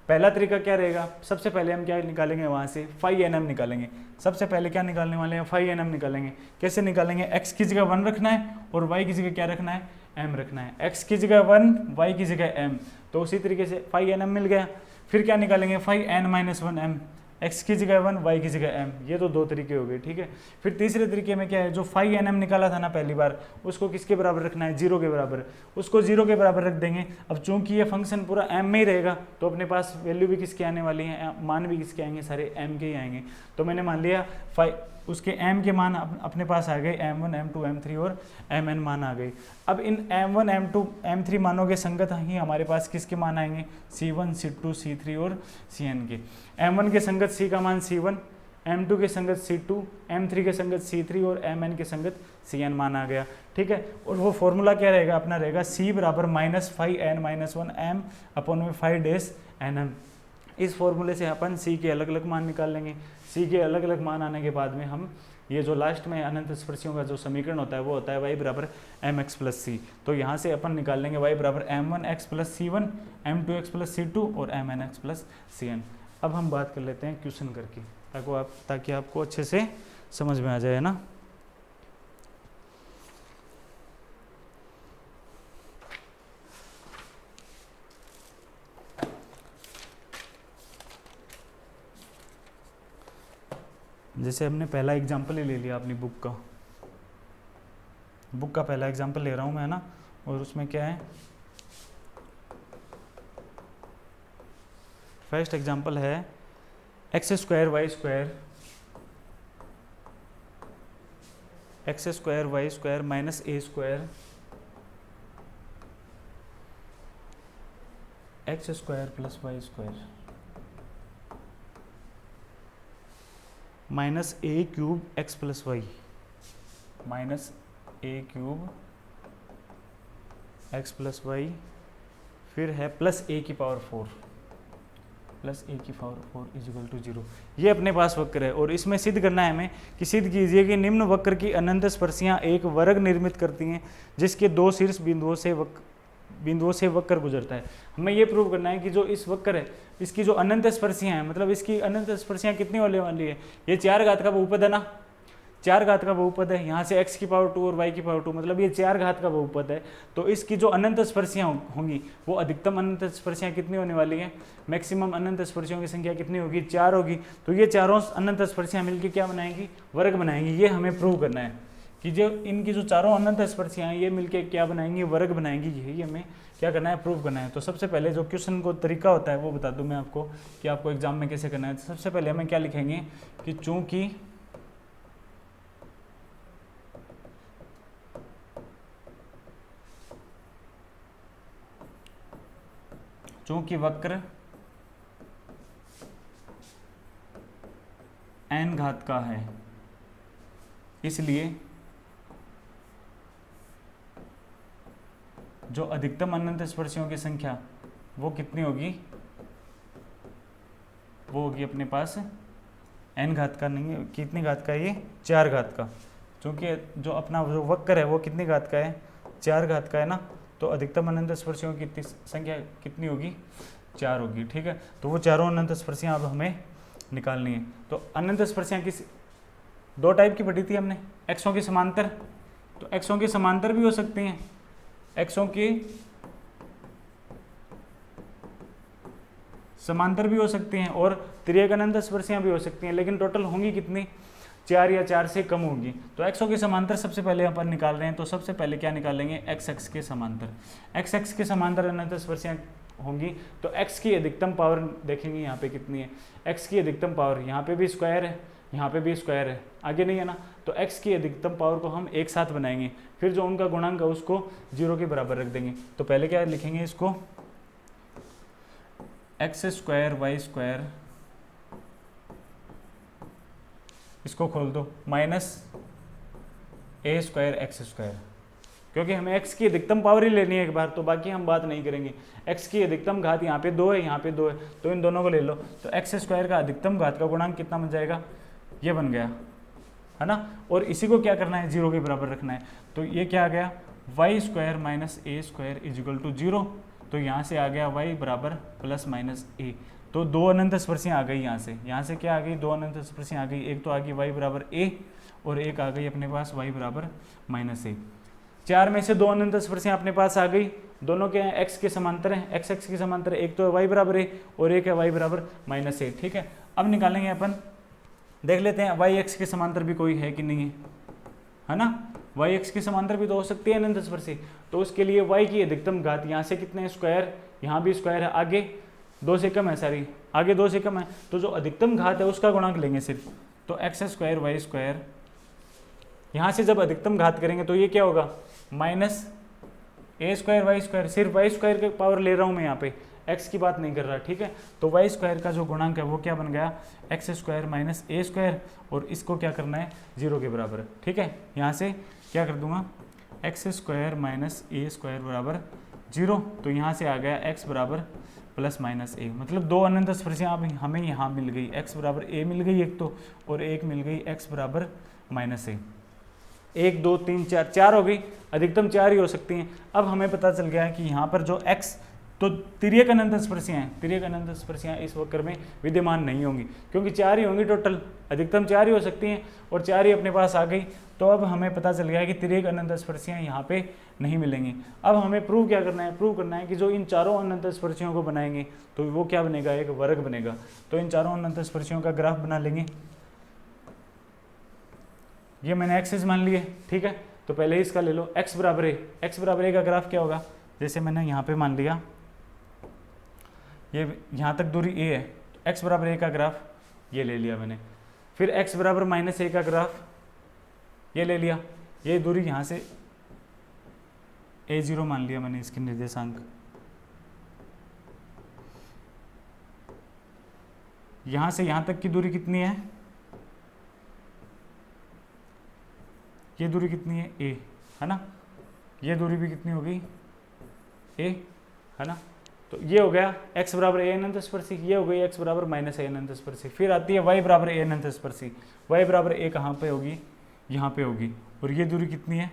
[SPEAKER 1] पहला तरीका क्या रहेगा, सबसे पहले हम क्या निकालेंगे, वहाँ से 5nm निकालेंगे। सबसे पहले क्या निकालने वाले हैं, 5nm निकालेंगे। कैसे निकालेंगे, x की जगह 1 रखना है और y की जगह क्या रखना है, m रखना है। x की जगह 1, y की जगह m, तो उसी तरीके से 5nm मिल गया। फिर क्या निकालेंगे, 5n-1 m, x की जगह 1, y की जगह m। ये तो दो तरीके हो गए, ठीक है। फिर तीसरे तरीके में क्या है, जो 5nm निकाला था ना पहली बार उसको किसके बराबर रखना है, 0 के बराबर, उसको 0 के बराबर रख देंगे। अब चूंकि ये फंक्शन पूरा m में ही रहेगा तो अपने पास वैल्यू भी किसके आने वाली है, मान भी किसके आएंगे, सारे m के ही आएंगे। तो मैंने मान लिया उसके m के मान अपने पास आ गए, m1 m2 m3 और mn मान आ गए। अब इन m1 m2 m3 मानों के संगत ही हमारे पास किसके मान आएंगे, c1 c2 c3 और cn के। m1 के संगत c का मान c1, m2 के संगत c2, m3 के संगत c3 और mn के संगत cn मान आ गया, ठीक है। और वो फॉर्मूला क्या रहेगा अपना, रहेगा c बराबर -5n-1 m अपॉन में 5 डैश nm। इस फॉर्मूले से अपन c के अलग अलग मान निकाल लेंगे। c के अलग अलग मान आने के बाद में हम ये जो लास्ट में अनंत स्पर्शियों का जो समीकरण होता है वो होता है y बराबर mx प्लस c। तो यहाँ से अपन निकाल लेंगे y बराबर m1x plus c1, m2x plus c2 और mnx प्लस cn। अब हम बात कर लेते हैं क्वेश्चन करके, ताकि आपको अच्छे से समझ में आ जाए ना। जैसे हमने पहला एग्जाम्पल ही ले लिया अपनी बुक का पहला एग्जाम्पल ले रहा हूँ मैं, है ना। और उसमें क्या है, फर्स्ट एग्जाम्पल है x square y square y square minus a square x square plus y square. Minus a cube x plus y, minus a cube x plus y, फिर है प्लस ए की पावर 4, प्लस ए की power 4 is equal to 0। ये अपने पास वक्र है और इसमें सिद्ध करना है हमें कि सिद्ध कीजिए कि निम्न वक्र की अनंत स्पर्शियाँ एक वर्ग निर्मित करती हैं जिसके दो शीर्ष बिंदुओं से वक्र गुजरता है। हमें ये प्रूव करना है कि जो इस वक्र है इसकी जो अनंत स्पर्शियाँ हैं, मतलब इसकी अनंत स्पर्शियाँ कितनी होने वाली है, ये 4 घात का बहुपद है ना, 4 घात का बहुपद है, यहाँ से x की पावर 2 और y की पावर 2, मतलब ये 4 घात का बहुपद है। तो इसकी जो अनंत स्पर्शियाँ होंगी वो अधिकतम अनंत स्पर्शियाँ कितनी होने वाली हैं, मैक्सिमम अनंत स्पर्शियों की संख्या कितनी होगी, 4 होगी। तो ये चारों अनंत स्पर्शियाँ मिलकर क्या बनाएंगी, वर्ग बनाएंगी। ये हमें प्रूव करना है कि जो इनकी जो चारों अनंत स्पर्शियाँ हैं ये मिलकर क्या बनाएंगी, वर्ग बनाएंगी। यही हमें क्या करना है, प्रूव करना है। तो सबसे पहले जो क्वेश्चन को तरीका होता है वो बता दूं मैं आपको कि आपको एग्जाम में कैसे करना है। तो सबसे पहले हमें क्या लिखेंगे कि चूंकि वक्र n घात का है, इसलिए जो अधिकतम अनंत स्पर्शियों की संख्या वो कितनी होगी, वो होगी अपने पास n घात का, नहीं है कितनी घात का है ये, 4 घात का। क्योंकि जो अपना जो वक्र है वो कितनी घात का है, 4 घात का है ना, तो अधिकतम अनंत स्पर्शियों की संख्या कितनी होगी, 4 होगी। ठीक है, तो वो चारों अनंत स्पर्शियाँ अब हमें निकालनी है। तो अनंत स्पर्शियाँ किस दो टाइप की पढ़ी थी हमने, एक्सों के समांतर, तो एक्सों के समांतर भी हो सकती हैं, एक्सों की समांतर भी हो सकती हैं और तिर्यक अनंत स्पर्शियाँ भी हो सकती हैं, लेकिन टोटल होंगी कितनी, 4 या 4 से कम होगी। तो एक्सों के समांतर सबसे पहले अपन निकाल रहे हैं। तो सबसे पहले क्या निकालेंगे, एक्स एक्स के समांतर, एक्स एक्स के समांतर अनंत स्पर्शियाँ होंगी। तो x की अधिकतम पावर देखेंगे यहाँ पे कितनी है, x की अधिकतम पावर, यहाँ पे भी स्क्वायर है, यहाँ पे भी स्क्वायर है, आगे नहीं है ना, तो x की अधिकतम पावर को हम एक साथ बनाएंगे, फिर जो उनका गुणांक है उसको 0 के बराबर रख देंगे। तो पहले क्या लिखेंगे इसको, एक्स स्क्वायर वाई स्क्वायर, इसको खोल दो, minus a square x square, क्योंकि हमें x की अधिकतम पावर ही लेनी है एक बार, तो बाकी हम बात नहीं करेंगे। x की अधिकतम घात यहाँ पे 2 है, यहाँ पे 2 है, तो इन दोनों को ले लो। तो एक्स स्क्वायर का अधिकतम घात का गुणांक कितना बन जाएगा, ये बन गया है ना, और इसी को क्या करना है, 0 के बराबर रखना है। तो ये क्या आ गया, y square minus a square is equal to 0। तो यहाँ से आ गया y बराबर प्लस माइनस ए। तो दो अनंत स्पर्शियाँ आ गई यहाँ से क्या आ गई, दो अनंत स्पर्शियाँ आ गई, एक तो आ गई y बराबर a और एक आ गई अपने पास y बराबर माइनस ए। 4 में से 2 अनंत स्पर्शियाँ अपने पास आ गई, दोनों के हैं x के समांतर हैं, x x के समांतर, एक तो है y बराबर a और एक है y बराबर माइनस ए। ठीक है, अब निकालेंगे अपन, देख लेते हैं y x के समांतर भी कोई है कि नहीं है ना, y x के समांतर भी तो हो सकती है अनंत स्पर्शी। तो उसके लिए y की अधिकतम घात, यहाँ से कितने स्क्वायर, यहाँ भी स्क्वायर है, आगे 2 से कम है, सॉरी आगे 2 से कम है, तो जो अधिकतम घात है उसका गुणांक लेंगे सिर्फ। तो एक्स स्क्वायर वाई स्क्वायर, यहाँ से जब अधिकतम घात करेंगे तो ये क्या होगा, minus a square y square, सिर्फ वाई स्क्वायर की पावर ले रहा हूँ मैं यहाँ पे, एक्स की बात नहीं कर रहा। ठीक है, तो वाई स्क्वायर का जो गुणांक है वो क्या बन गया, x square minus a square, और इसको क्या करना है 0 के बराबर। ठीक है, यहाँ से क्या कर दूंगा, x square minus a square बराबर 0। तो यहाँ से आ गया एक्स बराबर प्लस माइनस ए, मतलब दो अनंत स्पर्शियाँ अब हमें यहाँ मिल गई, एक्स बराबर ए मिल गई एक तो, और एक मिल गई एक्स बराबर माइनस ए। 1 2 3 4, 4 हो गई, अधिकतम 4 ही हो सकती हैं। अब हमें पता चल गया है कि यहाँ पर जो x, तो तिर्यक अनंत स्पर्शियाँ हैं, तिर्यक अनंत स्पर्शियाँ इस वक्र में विद्यमान नहीं होंगी, क्योंकि 4 ही होंगी टोटल, अधिकतम 4 ही हो सकती हैं, और 4 ही अपने पास आ गई। तो अब हमें पता चल गया कि तिर्यक अनंत स्पर्शियाँ यहाँ पे नहीं मिलेंगी। अब हमें प्रूव क्या करना है, प्रूव करना है कि जो इन चारों अनंत स्पर्शियों को बनाएंगे तो वो क्या बनेगा, एक वर्ग बनेगा। तो इन चारों अनंत स्पर्शियों का ग्राफ बना लेंगे, ये मैंने एक्सिस मान लिए। ठीक है, तो पहले ही इसका ले लो, x बराबर ए, x बराबर ए का ग्राफ क्या होगा, जैसे मैंने यहाँ पे मान लिया ये यहाँ तक दूरी a है, तो x बराबर ए का ग्राफ ये ले लिया मैंने, फिर x बराबर माइनस ए का ग्राफ ये ले लिया, ये दूरी यहाँ से a0 मान लिया मैंने इसके निर्देशांक, यहाँ से यहाँ तक की दूरी कितनी है ये दूरी कितनी है a, है ना, ये दूरी भी कितनी होगी a, है ना। तो ये हो गया x बराबर a अनंत स्पर्शी, ये हो गई x बराबर माइनस a अनंत स्पर्शी। फिर आती है y बराबर a अनंत स्पर्शी, y बराबर a कहाँ पे होगी, यहाँ पे होगी, और ये दूरी कितनी है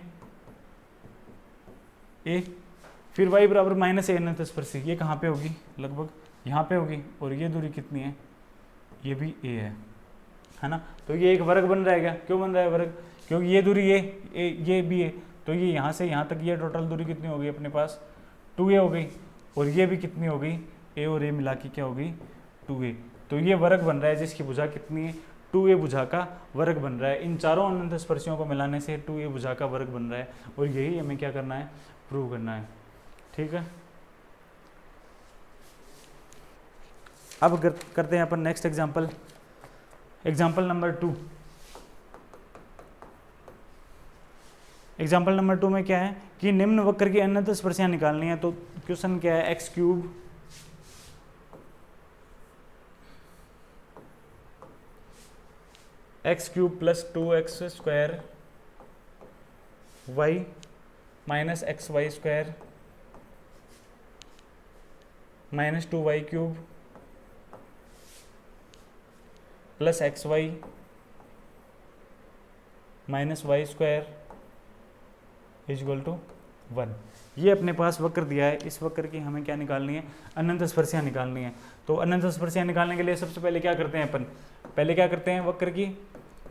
[SPEAKER 1] a। फिर y बराबर माइनस a अनंत स्पर्शी, ये कहाँ पे होगी, लगभग यहाँ पे होगी, और ये दूरी कितनी है, ये भी a है ना। तो ये एक वर्ग बन रहेगा, क्यों बन रहा है वर्ग, क्योंकि ये दूरी ये भी है, तो ये यहाँ से यहाँ तक ये टोटल दूरी कितनी होगी अपने पास 2a हो गई, और ये भी कितनी हो गई a और a मिला के क्या होगी 2a। तो ये वर्ग बन रहा है जिसकी भुजा कितनी है 2a भुजा का वर्ग बन रहा है। इन चारों अनंत स्पर्शियों को मिलाने से 2a भुजा का वर्ग बन रहा है, और यही हमें क्या करना है, प्रूव करना है। ठीक है, अब करते हैं अपन next example, example number 2। Example number 2 में क्या है कि निम्न वक्र की अनंत स्पर्शियां निकालनी है। तो क्वेश्चन क्या है, x cube plus 2x square y minus XY square minus 2y cube plus XY minus y square equal to 1। ये अपने पास वक्र दिया है, इस वक्र की हमें क्या निकालनी है, अनंत स्पर्शियां निकालनी है। तो अनंत स्पर्शियां निकालने के लिए सबसे पहले क्या करते हैं अपन, पहले क्या करते हैं, वक्र की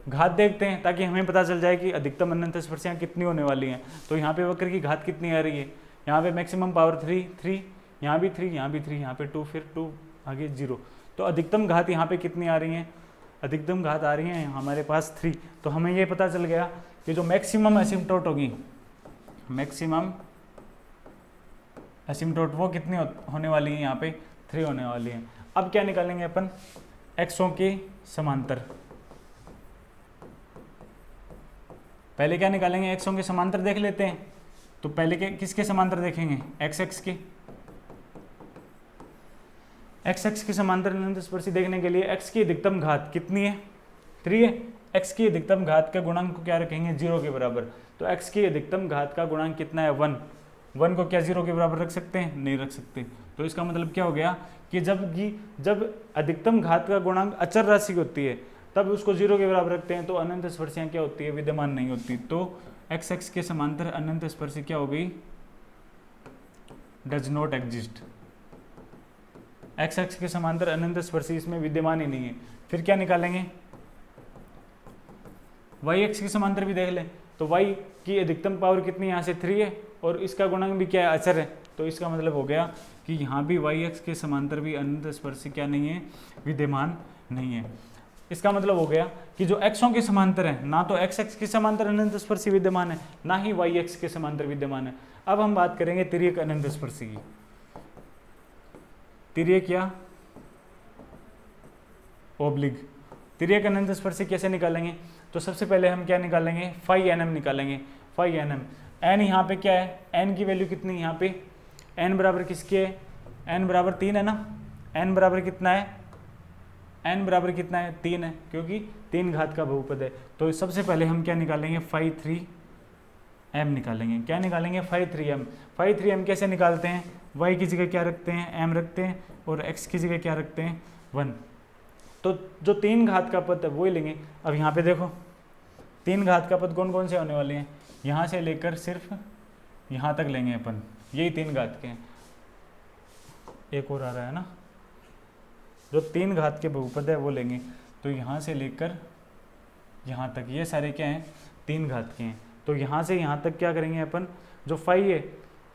[SPEAKER 1] घात देखते हैं, ताकि हमें पता चल जाए कि अधिकतम अनंत स्पर्शियां कितनी होने वाली हैं। तो यहाँ पे वक्र की घात कितनी आ रही है, यहाँ पे मैक्सिमम पावर 3, यहाँ भी 3, यहाँ भी 3, यहाँ पे 2, फिर 2 आगे 0। तो अधिकतम घात यहाँ पे कितनी आ रही है, अधिकतम घात आ रही है हमारे पास 3। तो हमें ये पता चल गया कि जो मैक्सिमम एसिम्पटोट होगी, मैक्सिमम एसिम्पटोट वो कितनी होने वाली है, यहाँ पे 3 होने वाली है। अब क्या निकालेंगे अपन, एक्सों के समांतर। पहले क्या निकालेंगे, एक्सों के समांतर देख लेते हैं। तो पहले के किसके समांतर देखेंगे, एक्स के, एक्स के समांतर अनंत स्पर्शी देखने के लिए एक्स की अधिकतम घात कितनी है 3 है, एक्स की अधिकतम घात का गुणांक को क्या रखेंगे 0 के बराबर। तो एक्स की अधिकतम घात का गुणांक कितना है 1 को क्या 0 के बराबर रख सकते हैं, नहीं रख सकते। तो इसका मतलब क्या हो गया कि जब अधिकतम घात का गुणांक अचर राशि होती है तब उसको 0 के बराबर रखते हैं, तो अनंत स्पर्शियां क्या होती है, विद्यमान नहीं होती। तो एक्स के समांतर अनंत स्पर्शी क्या हो गई, डज नॉट एग्जिस्ट। एक्स के समांतर अनंत स्पर्शी इसमें विद्यमान ही नहीं है। फिर क्या निकालेंगे, वाई एक्स के समांतर भी देख लें। तो वाई की अधिकतम पावर कितनी, यहाँ से 3 है, और इसका गुणांक भी क्या है, अचर है। तो इसका मतलब हो गया कि यहाँ भी वाई एक्स के समांतर भी अनंत स्पर्शी क्या नहीं है, विद्यमान नहीं है। इसका मतलब हो गया कि जो एक्सों के समांतर है, ना तो एक्स के समांतर अनंत स्पर्शी विद्यमान है, ना ही वाई एक्स के समांतर विद्यमान है। अब हम बात करेंगे तिर्यक अनंत स्पर्शी की। तिर्यक या ओब्लिक, तिर्यक अनंत स्पर्शी कैसे निकालेंगे। तो सबसे पहले हम क्या निकालेंगे, फाई एन एम निकालेंगे। फाई एन एम, एन यहाँ पे क्या है, एन की वैल्यू कितनी है, यहाँ पे एन बराबर किसके है, एन बराबर 3 है ना। एन बराबर कितना है, एन बराबर कितना है 3 है, क्योंकि 3 घात का बहुपद है। तो सबसे पहले हम क्या निकालेंगे, फाई 3 एम निकालेंगे। क्या निकालेंगे, फाई 3 एम। फाई 3 एम कैसे निकालते हैं, वाई की जगह क्या रखते हैं, एम रखते हैं, और एक्स की जगह क्या रखते हैं 1। तो जो 3 घात का पद है वो ही लेंगे। अब यहाँ पे देखो 3 घात का पद कौन कौन से होने वाले हैं, यहाँ से लेकर सिर्फ यहाँ तक लेंगे अपन, यही 3 घात के हैं। एक और आ रहा है ना, जो 3 घात के बहुपद है वो लेंगे। तो यहाँ से लेकर यहाँ तक ये सारे क्या हैं, 3 घात के हैं। तो यहाँ से यहाँ तक क्या करेंगे अपन, जो फाई है,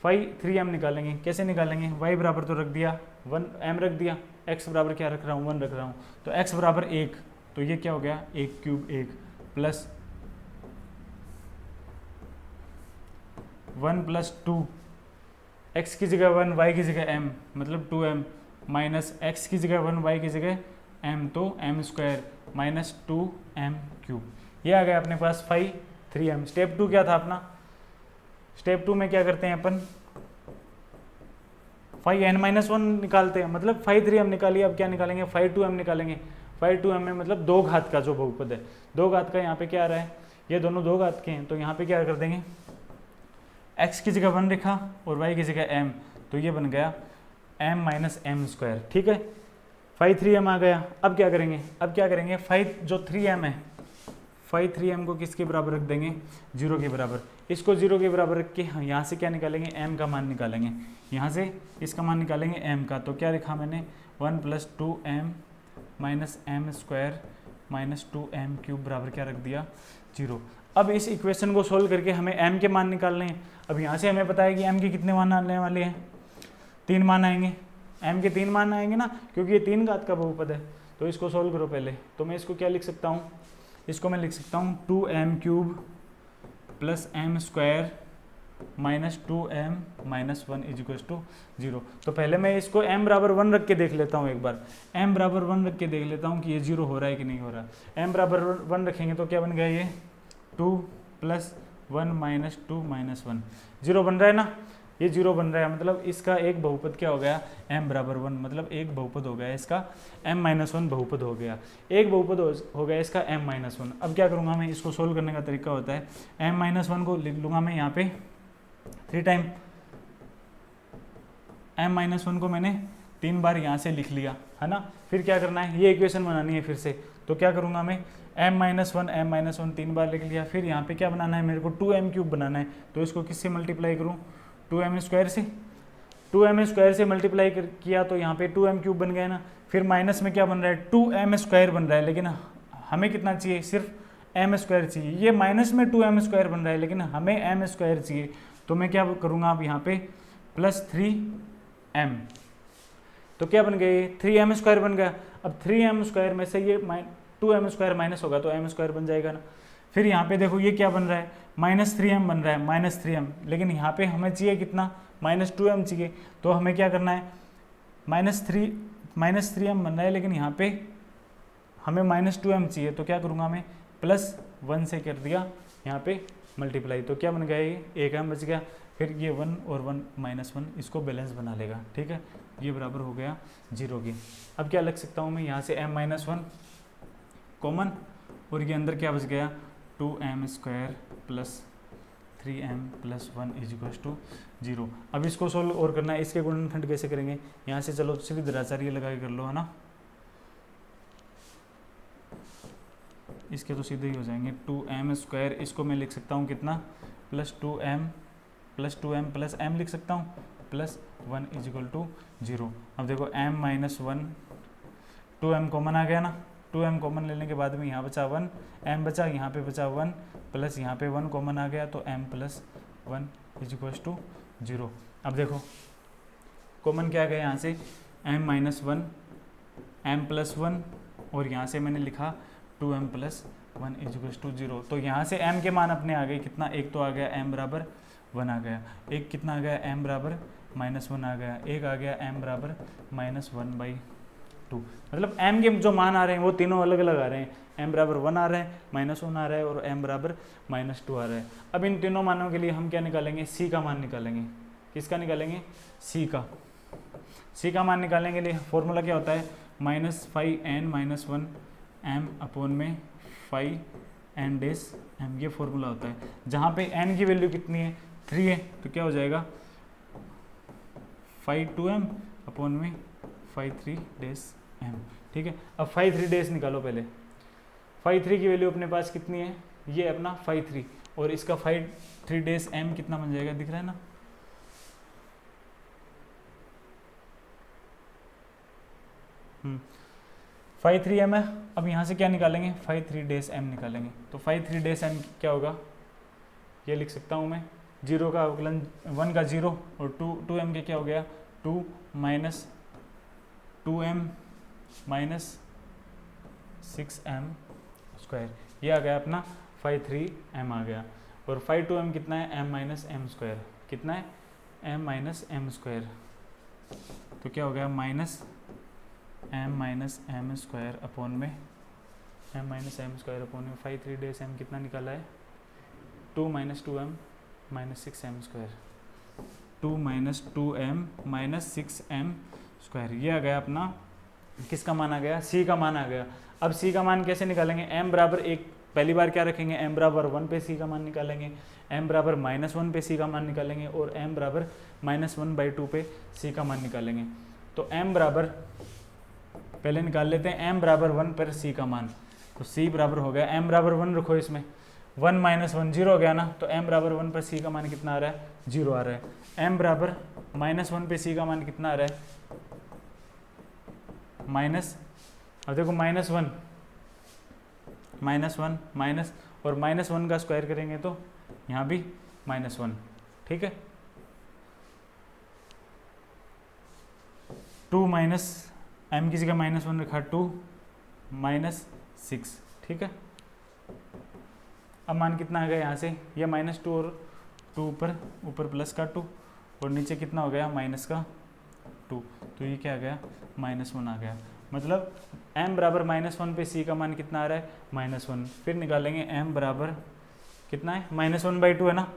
[SPEAKER 1] फाई 3 एम निकालेंगे। कैसे निकालेंगे, वाई बराबर तो रख दिया 1, एम रख दिया, एक्स बराबर क्या रख रहा हूँ 1 रख रहा हूँ। तो एक्स बराबर 1, तो ये क्या हो गया 1 क्यूब 1 प्लस 1 प्लस 2, एक्स की जगह 1 वाई की जगह m, मतलब 2m, माइनस एक्स की जगह 1 वाई की जगह m, तो m square minus 2m cube. ये आ गया अपने पास फाई 3m। स्टेप 2 क्या था अपना, स्टेप 2 में क्या करते हैं अपन, फाई n माइनस 1 निकालते हैं, मतलब फाई 3m निकालिए। अब क्या निकालेंगे, फाई 2m निकालेंगे। फाई 2m में मतलब 2 घात का जो बहुपद है, 2 घात का यहाँ पे क्या आ रहा है, ये दोनों 2 घात के हैं, तो यहाँ पे क्या कर देंगे, x की जगह 1 रखा और y की जगह m, तो ये बन गया m माइनस एम स्क्वायर। ठीक है, 5 3m आ गया। अब क्या करेंगे 5 जो 3m है, 5 3m को किसके बराबर रख देंगे, 0 के बराबर। इसको 0 के बराबर रख के यहाँ से क्या निकालेंगे, m का मान निकालेंगे, यहाँ से इसका मान निकालेंगे m का। तो क्या लिखा मैंने, 1 + 2m minus m square minus 2m cube बराबर क्या रख दिया, 0। अब इस इक्वेशन को सोल्व करके हमें m के मान निकालने हैं। अब यहाँ से हमें पता है कि m के कितने मान आने वाले हैं, 3 मान आएंगे, m के 3 मान आएंगे ना, क्योंकि ये 3 घात का बहुपद है। तो इसको सोल्व करो पहले। तो मैं इसको क्या लिख सकता हूँ, इसको मैं लिख सकता हूँ 2m cube plus m square minus 2m minus 1 = 0। तो पहले मैं इसको m बराबर 1 रख के देख लेता हूँ, एक बार m बराबर 1 रख के देख लेता हूँ कि ये 0 हो रहा है कि नहीं हो रहा। m बराबर 1 रखेंगे तो क्या बन गया, ये 2 + 1 माइनस 2 माइनस 1, 0 बन रहा है ना, ये 0 बन रहा है। मतलब इसका एक बहुपद क्या हो गया, m बराबर 1, मतलब एक बहुपद हो गया इसका m-1 बहुपद हो गया, एक बहुपद हो गया इसका m-1। अब क्या करूँगा मैं, इसको सोल्व करने का तरीका होता है, m-1 को लिख लूँगा मैं यहाँ पे 3 टाइम, m-1 को मैंने 3 बार यहाँ से लिख लिया है ना। फिर क्या करना है, ये इक्वेशन बनानी है फिर से। तो क्या करूँगा मैं, m-1 3 बार लिख लिया। फिर यहाँ पे क्या बनाना है मेरे को, 2m क्यूब बनाना है। तो इसको किससे मल्टीप्लाई करूँ, 2m स्क्वायर से। 2m स्क्वायर से मल्टीप्लाई किया तो यहाँ पे 2m क्यूब बन गया ना। फिर माइनस में क्या बन रहा है, 2m स्क्वायर बन रहा है, लेकिन हमें कितना चाहिए, सिर्फ m स्क्वायर चाहिए। ये माइनस में 2m स्क्वायर बन रहा है, लेकिन हमें m स्क्वायर चाहिए। तो मैं क्या करूँगा अब यहाँ पे +3m, तो क्या बन गया, 3m स्क्वायर बन गया। अब 3m स्क्वायर में से ये 2m स्क्वायर माइनस होगा तो m स्क्वायर बन जाएगा ना। फिर यहाँ पे देखो ये क्या बन रहा है, -3m बन रहा है, -3m, लेकिन यहाँ पे हमें चाहिए कितना, -2m चाहिए। तो हमें क्या करना है, -3m बन रहा है, लेकिन यहाँ पे हमें -2m चाहिए। तो क्या करूँगा मैं, +1 से कर दिया यहाँ पे मल्टीप्लाई, तो क्या बन गया, ये 1m बच गया। फिर ये 1 और 1 -1 इसको बैलेंस बना लेगा। ठीक है, ये बराबर हो गया 0 की। अब क्या लग सकता हूँ मैं, यहाँ से m-1 कॉमन, और ये अंदर क्या बच गया, 2m square plus 3m plus 1 = 0। अब इसको सोल्व और करना है। इसके गुणनखंड कैसे करेंगे, यहाँ से चलो सीधे आचार्य लगा के कर लो, है ना। इसके तो सीधे ही हो जाएंगे, 2m स्क्वायर, इसको मैं लिख सकता हूँ कितना, +2m प्लस m लिख सकता हूँ, प्लस 1 = 0। अब देखो m-1, 2m कॉमन आ गया ना, 2m कॉमन लेने के बाद में यहाँ बचा 1, m बचा, यहाँ पे बचा 1, प्लस यहाँ पे 1 कॉमन आ गया, तो m + 1 = 0। अब देखो कॉमन क्या गया यहाँ से, m-1, m + 1, और यहाँ से मैंने लिखा 2m + 1 = 0। तो यहाँ से m के मान अपने आ गए कितना, एक तो आ गया m बराबर 1 आ गया, एक कितना आ गया, m बराबर -1 आ गया, एक आ गया m बराबर -1/2। मतलब m के जो मान आ रहे हैं वो तीनों अलग अलग आ रहे हैं, m बराबर 1 आ रहा है, -1 आ रहा है, और m बराबर -2 आ रहा है। अब इन तीनों मानों के लिए हम क्या निकालेंगे, c का मान निकालेंगे। किसका निकालेंगे, c का। c का मान निकालने के लिए फॉर्मूला क्या होता है, -5n-1 m/5n-m, ये फॉर्मूला होता है। जहाँ पे n की वैल्यू कितनी है, 3 है, तो क्या हो जाएगा 5/2m / 5/3-m। ठीक है, अब 5/3 निकालो पहले। 5/3 की वैल्यू अपने पास कितनी है, ये अपना 5/3, और इसका 5/3-m कितना बन जाएगा, दिख रहा है ना। हम्म, 5/3m है। अब यहाँ से क्या निकालेंगे, 5/3-m निकालेंगे। तो 5/3-m क्या होगा, ये लिख सकता हूँ मैं, 0 का अवकलन 1 का 0, और 2m के क्या हो गया, 2 - 2m - 6m स्क्वायर, ये आ गया अपना 5/3m आ गया। और 5/2m कितना है, m - m², कितना है, m - m², तो क्या हो गया -m - m² अपॉन में m - m² अपॉन में 5/3-m कितना निकाला है, 2 - 2m - 6m², 2 - 2m - 6m², ये आ गया अपना, किसका मान आ गया, c का मान आ गया। अब c का मान कैसे निकालेंगे, m बराबर 1 पहली बार क्या रखेंगे, m बराबर 1 पे c का मान निकालेंगे, m बराबर -1 पे c का मान निकालेंगे और m बराबर -1/2 पे c का मान निकालेंगे। तो m बराबर पहले निकाल लेते हैं, m बराबर 1 पर c का मान, तो c बराबर हो गया m बराबर 1 रखो, इसमें 1 - 1 0 हो गया ना, तो m बराबर 1 पर c का मान कितना आ रहा है, 0 आ रहा है। m बराबर -1 पे c का मान कितना आ रहा है, माइनस, अब देखो -1 माइनस और -1 का स्क्वायर करेंगे तो यहाँ भी -1, ठीक है। 2 माइनस m किसी का -1 रखा, 2 -6, ठीक है। अब मान कितना आ गया यहाँ से, ये -2 और 2 ऊपर प्लस का 2 और नीचे कितना हो गया, माइनस का 2, तो ये क्या आ गया, -1 आ गया। मतलब m बराबर -1 पे c का मान कितना आ रहा है, -1। फिर निकालेंगे m बराबर कितना है, -1/2 है ना,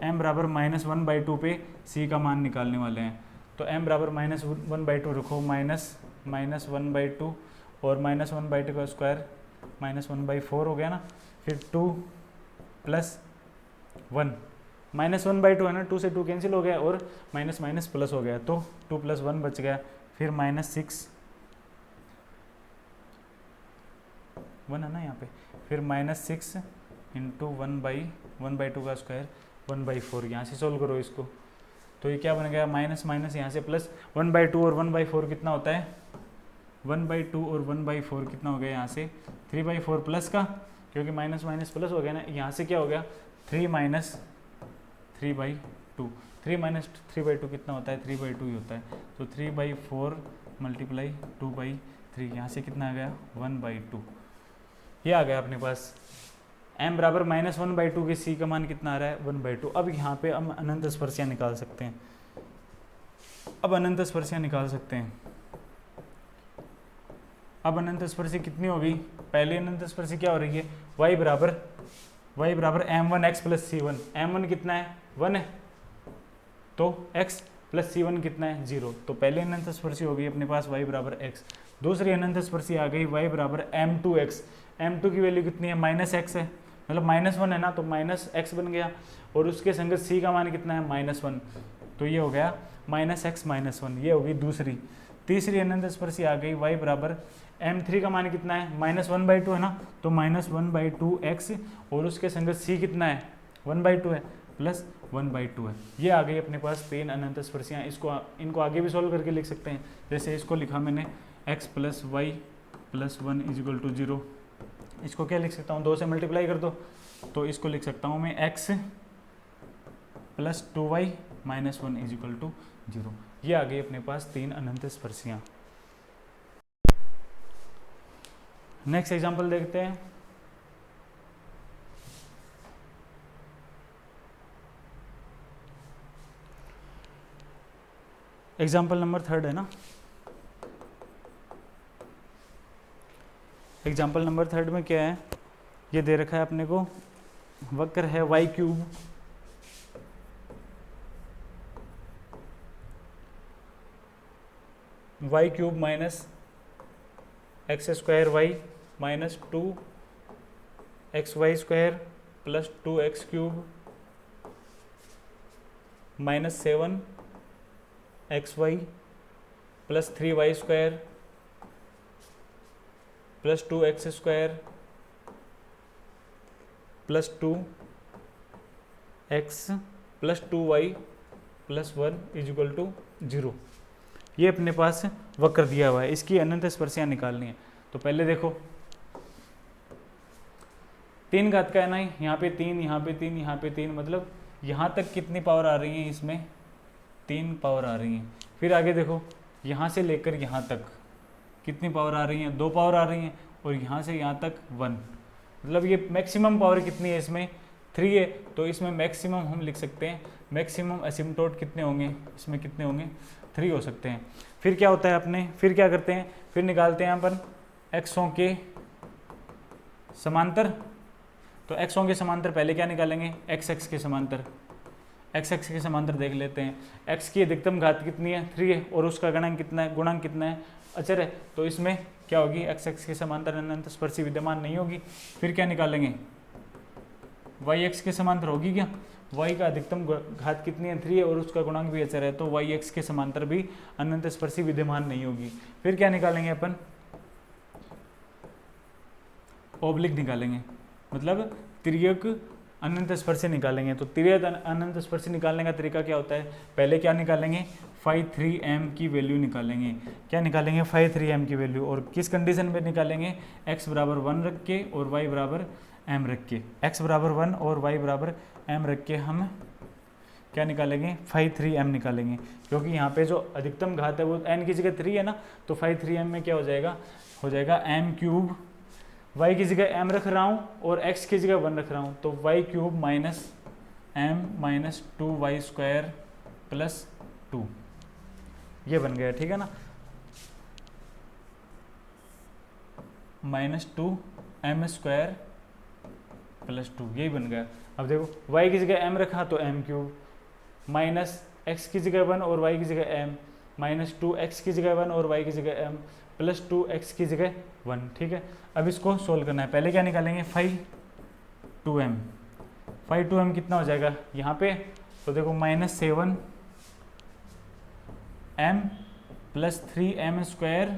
[SPEAKER 1] m बराबर -1/2 पे c का मान निकालने वाले हैं। तो m बराबर -1/2 रखो, -1/2 और -1/2 का स्क्वायर -1/4 हो गया ना, फिर 2 + 1, -1/2 है ना, 2 से 2 कैंसिल हो गया और माइनस माइनस प्लस हो गया, तो 2 + 1 बच गया, फिर -6 1 है ना यहाँ पे, फिर -6 × 1/2 का स्क्वायर 1/4, यहाँ से सोल्व करो इसको, तो ये क्या बन गया, माइनस माइनस यहाँ से प्लस, 1/2 और 1/4 कितना होता है, 1/2 और 1/4 कितना हो गया यहाँ से, 3/4 प्लस का, क्योंकि माइनस माइनस प्लस हो गया ना, यहाँ से क्या हो गया, 3 - 3/2, 3 - 3/2 कितना होता है, 3/2 ही होता है, तो 3/4 × 2/3, यहाँ से कितना आ गया, 1/2, ये आ गया अपने पास। m बराबर -1/2 के c का मान कितना आ रहा है, 1/2। अब यहाँ पे हम अनंत स्पर्शियाँ निकाल सकते हैं, अब अनंत स्पर्शियाँ निकाल सकते हैं। अब अनंत स्पर्शी कितनी होगी, पहली अनंत स्पर्शी क्या हो रही है, y बराबर m1x + c1, m1 कितना है, 1 है, तो x + c1 कितना है, 0, तो पहली अनंत स्पर्शी होगी अपने पास y बराबर x। दूसरी अनंत स्पर्शी आ गई y बराबर m2x, m2 की वैल्यू कितनी है, -x है, मतलब -1 है ना, तो -x बन गया, और उसके संगत c का मान कितना है, -1, तो ये हो गया -x -1, ये होगी दूसरी। तीसरी अनंत स्पर्शी आ गई y बराबर m3 का मान कितना है, -1/2 है ना, तो -1/2x, और उसके संगत c कितना है, 1/2 है, प्लस 1/2 है। ये आ गई अपने पास 3 अनंत स्पर्शियाँ। इनको आगे भी सॉल्व करके लिख सकते हैं, जैसे इसको लिखा मैंने x + y + 1 = 0, इसको क्या लिख सकता हूँ, 2 से मल्टीप्लाई कर दो, तो इसको लिख सकता हूँ मैं x + 2y - 1 = 0। ये आ गई अपने पास 3 अनंत स्पर्शियाँ। नेक्स्ट एग्जाम्पल देखते हैं। एग्जाम्पल नंबर 3 है ना, एग्जाम्पल नंबर 3 में क्या है, ये दे रखा है अपने को, वक्र है y³ -x² y -2xy² + 2x³ -7xy + 3y² + 2x² + 2x + 2y + 1 = 0। ये अपने पास वक्र दिया हुआ है, इसकी अनंत स्पर्शियाँ निकालनी है। तो पहले देखो 3 घात का है ना, यहाँ पे 3, यहाँ पे 3, यहाँ पे 3, मतलब यहाँ तक कितनी पावर आ रही है, इसमें 3 पावर आ रही हैं। फिर आगे देखो यहाँ से लेकर यहाँ तक कितनी पावर आ रही है, 2 पावर आ रही हैं, और यहाँ से यहाँ तक 1, मतलब ये मैक्सिमम पावर कितनी है, इसमें 3 है, तो इसमें मैक्सिमम हम लिख सकते हैं, मैक्सिमम एसिम्पटोट कितने होंगे, इसमें कितने होंगे, 3 हो सकते हैं। फिर क्या होता है अपने, फिर क्या करते हैं, फिर निकालते हैं अपन एक्सों के समांतर। तो एक्सों के समांतर पहले क्या निकालेंगे, एक्स एक्स के समांतर, एक्स एक्स के समांतर देख लेते हैं। एक्स की अधिकतम घात कितनी है 3 है और उसका गुणांक कितना है, गुणांक कितना है अचर है, तो इसमें क्या होगी एक्स एक्स के समांतर अनंत स्पर्शी विद्यमान नहीं होगी। फिर क्या निकालेंगे, वाई एक्स के समांतर होगी क्या, वाई का अधिकतम घात कितनी है 3 है और उसका गुणांक भी अचर है, तो वाई एक्स के समांतर भी अनंत स्पर्शी विद्यमान नहीं होगी। फिर क्या निकालेंगे अपन, ओब्लिक निकालेंगे, मतलब तिर्यक अनंत स्पर्शी निकालेंगे। तो तिर्यक अनंत स्पर्शी निकालने का तरीका क्या होता है, पहले क्या निकालेंगे फाई 3m की वैल्यू निकालेंगे। क्या निकालेंगे, फाई 3m की वैल्यू, और किस कंडीशन पे निकालेंगे, x बराबर 1 रख के और y बराबर m रख के। x बराबर 1 और y बराबर m रख के हम क्या निकालेंगे, फाई 3m निकालेंगे, क्योंकि यहाँ पे जो अधिकतम घात है वो n की जगह 3 है ना, तो फाई 3m में क्या हो जाएगा m क्यूब, y की जगह m रख रहा हूँ और x की जगह 1 रख रहा हूँ, तो y cube minus m minus 2y square plus 2, ये बन गया, ठीक है ना, -2m स्क्वायर प्लस 2, यही बन गया। अब देखो y की जगह m रखा तो m क्यूब, माइनस x की जगह 1 और y की जगह m, माइनस 2x की जगह 1 और y की जगह m, प्लस 2x की जगह 1, ठीक है। अब इसको सोल्व करना है, पहले क्या निकालेंगे फाई 2m, फाई 2m कितना हो जाएगा यहाँ पे, तो देखो -7m plus 3m square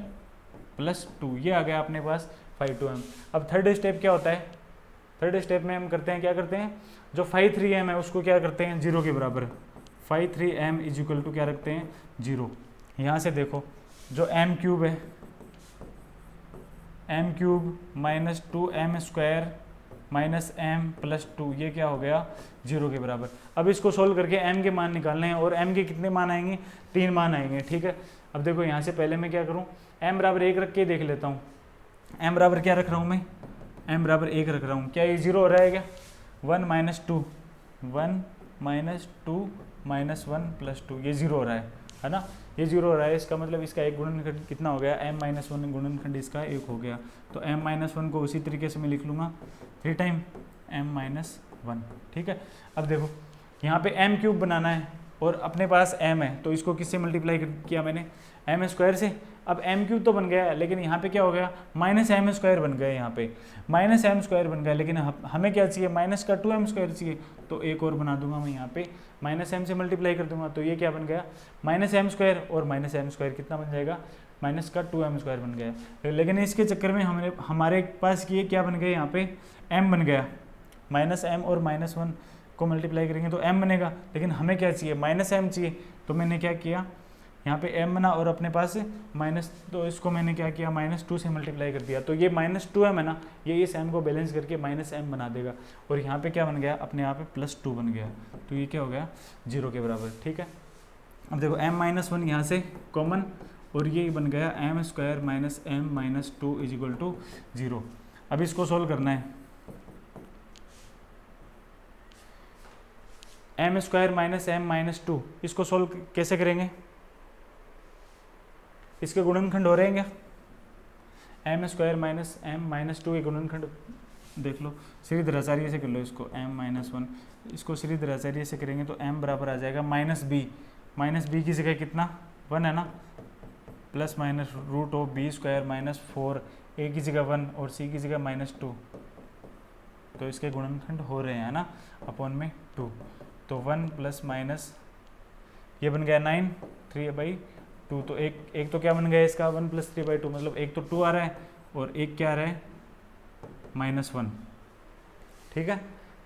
[SPEAKER 1] plus 2, ये आ गया अपने पास फाई 2m। अब थर्ड स्टेप क्या होता है, थर्ड स्टेप में हम करते हैं, क्या करते हैं, जो फाई 3m है उसको क्या करते हैं 0 के बराबर, phi 3m is equal to क्या रखते हैं 0। यहाँ से देखो जो m क्यूब है, m cube minus 2m square minus m plus 2, ये क्या हो गया 0 के बराबर। अब इसको सोल्व करके m के मान निकालने हैं और m के कितने मान आएंगे, 3 मान आएंगे, ठीक है। अब देखो यहाँ से पहले मैं क्या करूँ, m बराबर 1 रख के देख लेता हूँ, m बराबर क्या रख रहा हूँ मैं, m बराबर 1 रख रहा हूँ, क्या ये 0 हो रहा है क्या, 1 माइनस 2 माइनस 1 प्लस 2, ये 0 हो रहा है ना, ये 0 हो रहा है, इसका मतलब इसका एक गुणनखंड कितना हो गया, m माइनस 1 गुणनखंड इसका 1 हो गया, तो m माइनस 1 को उसी तरीके से मैं लिख लूँगा 3 टाइम m माइनस 1, ठीक है। अब देखो यहाँ पे m क्यूब बनाना है और अपने पास m है, तो इसको किससे मल्टीप्लाई किया मैंने, m स्क्वायर से। अब m क्यूब तो बन गया है, लेकिन यहाँ पे क्या हो गया माइनस m स्क्वायर बन गया, यहाँ पे माइनस m स्क्वायर बन गया, लेकिन हमें क्या चाहिए, माइनस का 2m स्क्वायर चाहिए, तो एक और बना दूंगा मैं, यहाँ पे माइनस m से मल्टीप्लाई कर दूंगा, तो ये क्या बन गया माइनस m स्क्वायर, और माइनस m स्क्वायर कितना बन जाएगा, माइनस का 2m स्क्वायर बन गया। लेकिन इसके चक्कर में हमारे पास ये क्या बन गया, यहाँ पे m बन गया, माइनस m और माइनस 1 को मल्टीप्लाई करेंगे तो m बनेगा, लेकिन हमें क्या चाहिए माइनस m चाहिए, तो मैंने क्या किया यहाँ पे m बना और अपने पास माइनस, तो इसको मैंने क्या किया -2 से मल्टीप्लाई कर दिया, तो ये -2m है ना, ये इस m को बैलेंस करके -m बना देगा, और यहाँ पे क्या बन गया अपने यहाँ पे +2 बन गया, तो ये क्या हो गया 0 के बराबर, ठीक है। अब देखो m माइनस 1 यहाँ से कॉमन, और ये बन गया m square minus m minus 2 is equal to 0। अब इसको सोल्व करना है, m square minus m minus 2, इसको सोल्व कैसे करेंगे, इसके गुणनखंड हो रहे हैं क्या, m square minus m minus 2 के गुणनखंड देख लो, श्रीधराचार्य से कर लो इसको, m माइनस 1, इसको श्रीधराचार्य से करेंगे तो m बराबर आ जाएगा माइनस b की जगह कितना 1 है ना, plus minus root of b square minus 4, a की जगह 1 और c की जगह -2, तो इसके गुणनखंड हो रहे हैं ना, अपॉन में 2, तो 1 प्लस माइनस ये बन गया 9 3/2, तो एक तो क्या बन गया इसका 1 प्लस 3/2, मतलब एक तो 2 आ रहा है और एक क्या आ रहा है -1, ठीक है,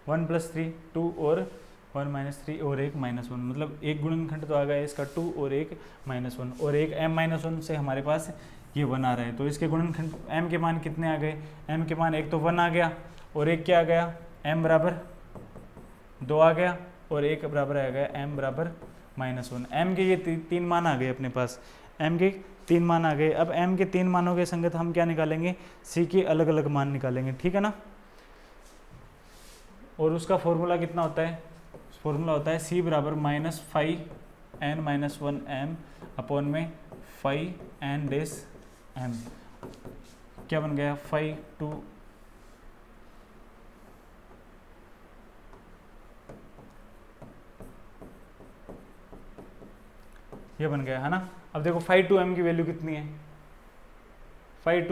[SPEAKER 1] 1 प्लस 3 2 और 1 माइनस 3 और एक -1, मतलब एक गुणनखंड तो आ गया इसका 2 और एक -1, और एक m-1 से हमारे पास ये 1 आ रहा है, तो इसके गुणनखंड m के मान कितने आ गए, m के मान एक तो 1 आ गया और एक क्या आ गया m बराबर 2 आ गया, और एक बराबर आ गया m बराबर -1। m के ये 3 मान आ गए अपने पास, m के 3 मान आ गए। अब m के 3 मानों के संगत हम क्या निकालेंगे, c के अलग अलग मान निकालेंगे, ठीक है ना, और उसका फॉर्मूला कितना होता है, फॉर्मूला होता है c बराबर -n-1m अपॉन में n-m, क्या बन गया 2 -n ये बन गया है ना। अब देखो फाइव टू एम की वैल्यू कितनी है, फाइव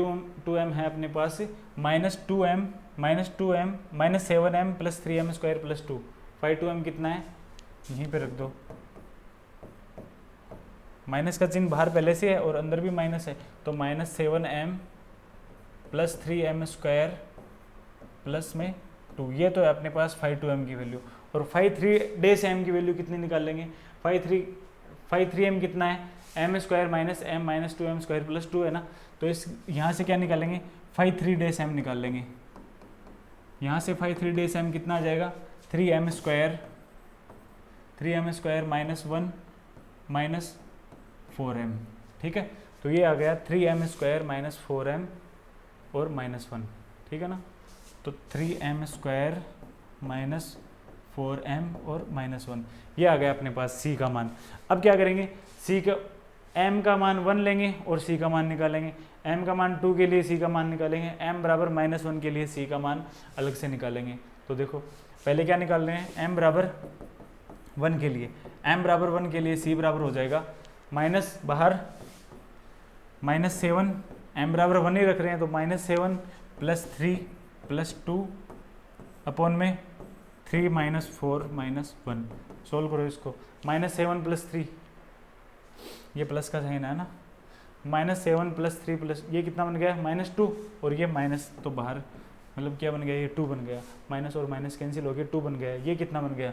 [SPEAKER 1] टू एम है अपने पास -2m -7m + 3m² + 2। Five to M कितना है, यहीं पे रख दो, माइनस का चिन्ह बाहर पहले से है और अंदर भी माइनस है, तो -7m + 3m² प्लस में 2, ये तो है अपने पास 5 की वैल्यू। और 5 3 की वैल्यू कितनी निकाल लेंगे, 5 3m कितना है, m² - m - 2m² + 2 है ना, तो इस यहाँ से क्या निकालेंगे, 5 3 निकाल लेंगे। यहाँ से 5 3 कितना आ जाएगा, 3m² - 1 - 4m, ठीक है। तो ये आ गया 3m² - 4m और -1, ठीक है ना। तो 3m² - 4m और -1, ये आ गया अपने पास c का मान। अब क्या करेंगे, c का m का मान 1 लेंगे और c का मान निकालेंगे, m का मान 2 के लिए c का मान निकालेंगे, m बराबर -1 के लिए c का मान अलग से निकालेंगे। तो देखो पहले क्या निकाल रहे हैं, m बराबर 1 के लिए, m बराबर 1 के लिए c बराबर हो जाएगा माइनस बाहर -7, m बराबर 1 ही रख रहे हैं तो -7 + 3 + 2 अपॉन में 3 - 4 - 1। सोल्व करो इसको, -7 + 3, ये प्लस का साइन है ना, -7 + 3 ये कितना बन गया, -2, और ये माइनस तो बाहर मतलब क्या बन गया, ये 2 बन गया, माइनस और माइनस कैंसिल हो गया, 2 बन गया। ये कितना बन गया,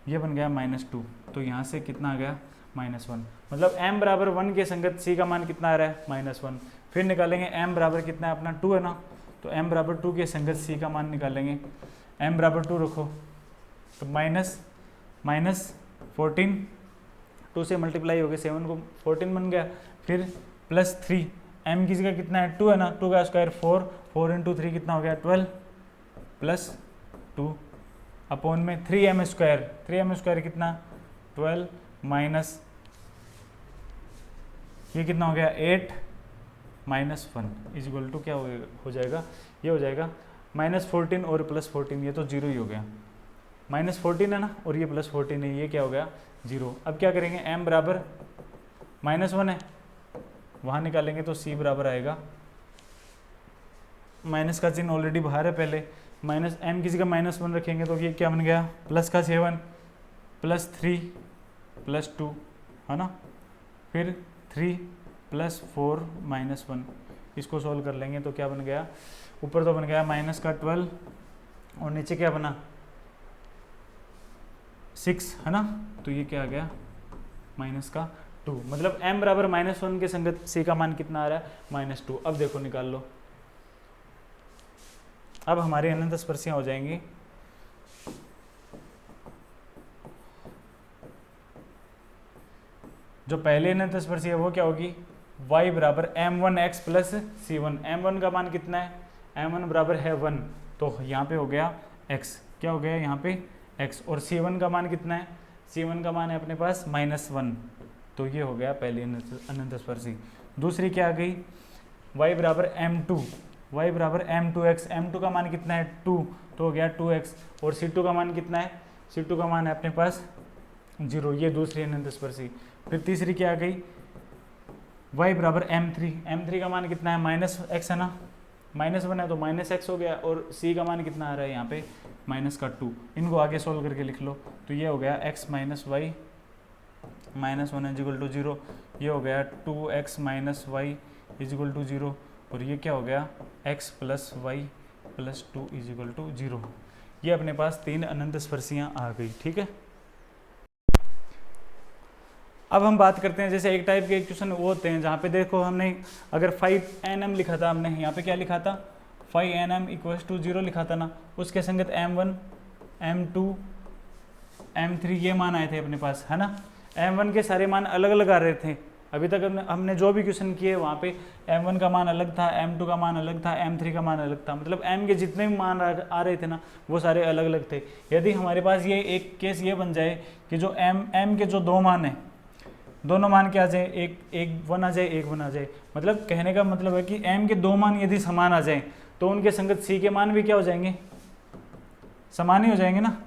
[SPEAKER 1] ये बन गया -2, तो यहाँ से कितना आ गया, -1। मतलब m बराबर 1 के संगत c का मान कितना आ रहा है, -1। फिर निकालेंगे m बराबर कितना है अपना 2 है ना, तो m बराबर 2 के संगत c का मान निकालेंगे, m बराबर 2 रखो, तो -14, 2 से मल्टीप्लाई हो गया 7 को 14 बन गया। फिर +3, m की जगह कितना है 2 है ना, 2 का स्क्वायर 4, 4 × 3 कितना हो गया 12 + 2 अपॉन में 3m² कितना 12 माइनस ये कितना हो गया 8 - 1 इक्वल टू क्या हो जाएगा, ये हो जाएगा -14 और +14, ये तो 0 ही हो गया, -14 है ना और ये +14 है, ये क्या हो गया 0। अब क्या करेंगे, m बराबर -1 है, वहाँ निकालेंगे तो c बराबर आएगा, माइनस का चिन्ह ऑलरेडी बाहर है पहले, m की जगह -1 रखेंगे तो ये क्या बन गया, +7 + 3 + 2 है ना, फिर 3 + 4 - 1, इसको सोल्व कर लेंगे तो क्या बन गया, ऊपर तो बन गया -12 और नीचे क्या बना 6 है ना, तो ये क्या आ गया -2। मतलब m बराबर -1 के संगत c का मान कितना आ रहा है, -2। अब देखो निकाल लो, अब हमारी अनंत स्पर्शियां हो जाएंगी। जो पहले अनंत स्पर्शी है वो क्या होगी, y बराबर m1x + c1। m1 का मान कितना है, m1 बराबर है 1, तो यहाँ पे हो गया x, क्या हो गया यहाँ पे x, और c1 का मान कितना है, c1 का मान है अपने पास -1, तो ये हो गया पहली अनंत स्पर्शी। दूसरी क्या आ गई, y बराबर m2x, m2 का मान कितना है 2, तो हो गया 2x, और c2 का मान कितना है, c2 का मान है अपने पास 0, ये दूसरी अनंत स्पर्शी। फिर तीसरी क्या आ गई, y बराबर m3 का मान कितना है -x है ना, -1 है तो -x हो गया, और c का मान कितना आ रहा है यहाँ पे -2। इनको आगे सोल्व करके लिख लो, तो ये हो गया x - y -1 = 0, ये हो गया 2x - y = 0, और ये क्या हो गया x + y + 2 = 0। ये अपने पास 3 अनंत स्पर्शियाँ आ गई, ठीक है। अब हम बात करते हैं, जैसे एक टाइप के इक्वेशन वो होते हैं जहाँ पे देखो हमने अगर 5nm लिखा था, हमने यहाँ पे क्या लिखा था 5nm = 0 लिखा था ना, उसके संगत m1 m2 m3 ये मान आए थे अपने पास है ना। m1 के सारे मान अलग अलग आ रहे थे, अभी तक हमने जो भी क्वेश्चन किए वहाँ पे m1 का मान अलग था, m2 का मान अलग था, m3 का मान अलग था, मतलब m के जितने भी मान आ रहे थे ना वो सारे अलग अलग थे। यदि हमारे पास ये एक केस ये बन जाए कि जो m के जो 2 मान हैं, दोनों मान क्या आ जाए, एक 1 आ जाए, एक 1 आ जाए, मतलब कहने का मतलब है कि m के 2 मान यदि समान आ जाए तो उनके संगत c के मान भी क्या हो जाएंगे, समान ही हो जाएंगे ना,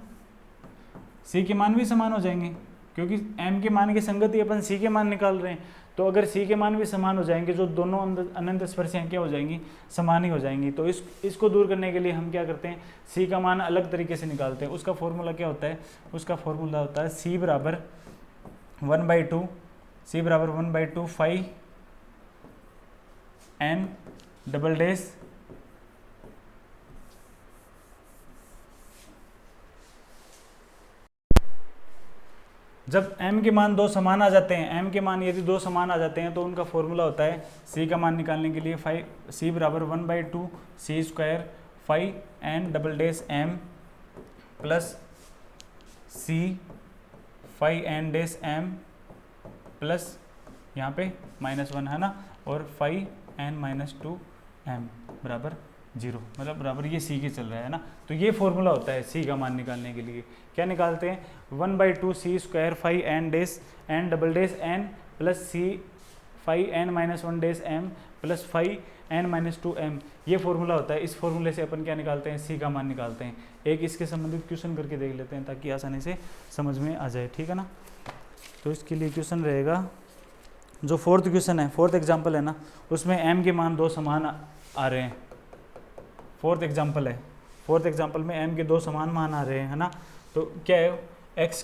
[SPEAKER 1] c के मान भी समान हो जाएंगे, क्योंकि m के मान की संगति अपन c के मान निकाल रहे हैं, तो अगर c के मान भी समान हो जाएंगे, जो दोनों अनंत स्पर्शियाँ क्या हो जाएंगी, समान ही हो जाएंगी। तो इसको दूर करने के लिए हम क्या करते हैं, c का मान अलग तरीके से निकालते हैं। उसका फॉर्मूला क्या होता है, उसका फॉर्मूला होता है c बराबर 1/2 फाई n डबल डैश जब m के मान दो समान आ जाते हैं, m के मान यदि दो समान आ जाते हैं तो उनका फॉर्मूला होता है c का मान निकालने के लिए c बराबर 1/2 c square phi n double dash m plus c phi n dash m plus यहाँ पे -1 है ना, और फाई n -2 m बराबर 0, मतलब बराबर ये c के चल रहा है ना। तो ये फॉर्मूला होता है c का मान निकालने के लिए। क्या निकालते हैं, 1/2 c square phi n dash n double dash n plus c phi n -1 dash m plus phi n -2 m, ये फॉर्मूला होता है। इस फॉर्मूले से अपन क्या निकालते हैं, c का मान निकालते हैं। एक इसके संबंधित क्वेश्चन करके देख लेते हैं ताकि आसानी से समझ में आ जाए, ठीक है ना। तो इसके लिए क्वेश्चन रहेगा, जो फोर्थ क्वेश्चन है, फोर्थ एग्जाम्पल है ना, उसमें m के मान दो समान आ रहे हैं। फोर्थ एग्जाम्पल है, फोर्थ एग्जाम्पल में m के दो समान मान आ रहे हैं, है ना। तो क्या है, x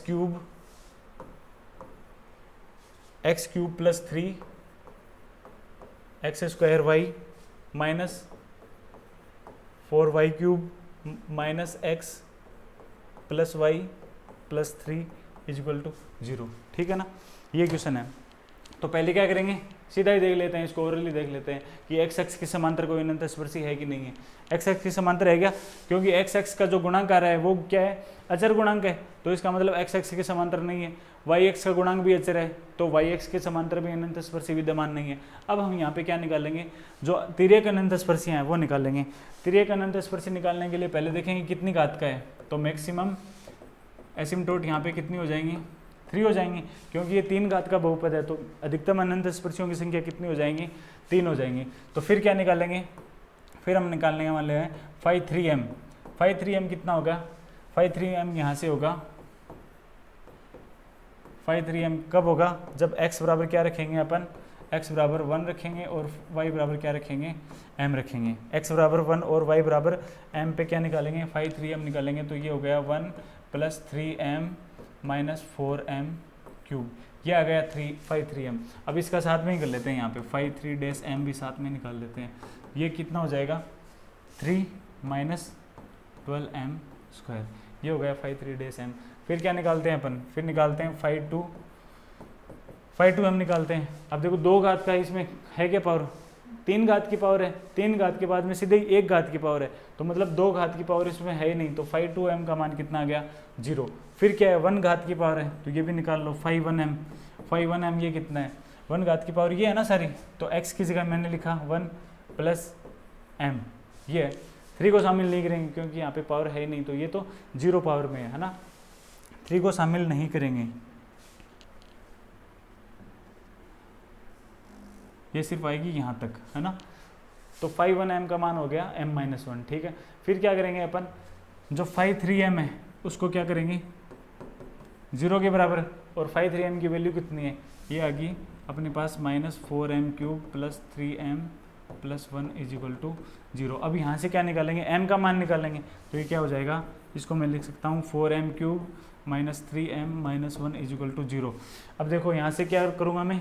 [SPEAKER 1] cube plus 3 x square y minus 4y cube minus x plus y plus 3 is equal to 0, ठीक है ना। ये क्वेश्चन है। तो पहले क्या करेंगे, सीधा ही देख लेते हैं, इसको ओरली देख लेते हैं कि एक्स एक्स की समांतर कोई अनंत स्पर्शी है कि नहीं है। एक्स एक्स की समांतर है क्या, क्योंकि एक्स एक्स का जो गुणांक आ रहा है वो क्या है, अचर गुणांक है, तो इसका मतलब एक्स एक्स की समांतर नहीं है। वाई एक्स का गुणांक भी अचर है, तो वाई एक्स के समांतर भी अनंत स्पर्शी विद्यमान नहीं है। अब हम यहाँ पे क्या निकालेंगे, जो तिर्यक अनंत स्पर्शियाँ हैं वो निकालेंगे। तिर्यक अनंत स्पर्शी निकालने के लिए पहले देखेंगे कितनी घात का है, तो मैक्सिमम एसिम्पटोट यहाँ पे कितनी हो जाएंगी, 3 हो जाएंगी, क्योंकि ये 3 घात का बहुपद है। तो अधिकतम अनंत स्पर्शियों की संख्या कितनी हो जाएंगी, 3 हो जाएंगी। तो फिर क्या निकालेंगे, फिर हम निकालने वाले हैं फाई 3m। फाई 3m कितना होगा, फाई 3m यहाँ से होगा, फाई 3m कब होगा, जब x बराबर क्या रखेंगे अपन, x बराबर 1 रखेंगे और y बराबर क्या रखेंगे, m रखेंगे। x बराबर 1 और y बराबर m पे क्या निकालेंगे, फाई 3m निकालेंगे। तो ये हो गया 1 + 3m - 4m क्यूब, ये आ गया 5 3m। अब इसका साथ में ही कर लेते हैं, यहाँ पे 5 3 डैश m भी साथ में निकाल लेते हैं। ये कितना हो जाएगा, 3 - 12m स्क्वायर, ये हो गया 5 3 डैश m। फिर क्या निकालते हैं अपन, फिर निकालते हैं 5 2m निकालते हैं। अब देखो 2 घात का इसमें है क्या पावर, 3 घात की पावर है, 3 घात के बाद में सीधे 1 घात की पावर है, तो मतलब 2 घात की पावर इसमें है ही नहीं। तो 5 2m का मान कितना आ गया, 0। फिर क्या है, 1 घात की पावर है, तो ये भी निकाल लो, 5 1m ये कितना है, 1 घात की पावर ये है ना सारी, तो x की जगह मैंने लिखा 1 + m, ये 3 को शामिल नहीं करेंगे क्योंकि यहाँ पे पावर है ही नहीं, तो ये तो 0 पावर में है ना, 3 को शामिल नहीं करेंगे, ये सिर्फ आएगी यहाँ तक, है ना। तो 5 1m का मान हो गया m - 1, ठीक है। फिर क्या करेंगे अपन, जो 5 3m है उसको क्या करेंगे 0 के बराबर, और 5 3m की वैल्यू कितनी है, ये आ गई अपने पास -4m क्यूब + 3m + 1 = 0। अब यहाँ से क्या निकालेंगे, m का मान निकालेंगे, तो ये क्या हो जाएगा, इसको मैं लिख सकता हूँ 4m क्यूब - 3m - 1 = 0। अब देखो यहाँ से क्या करूँगा मैं,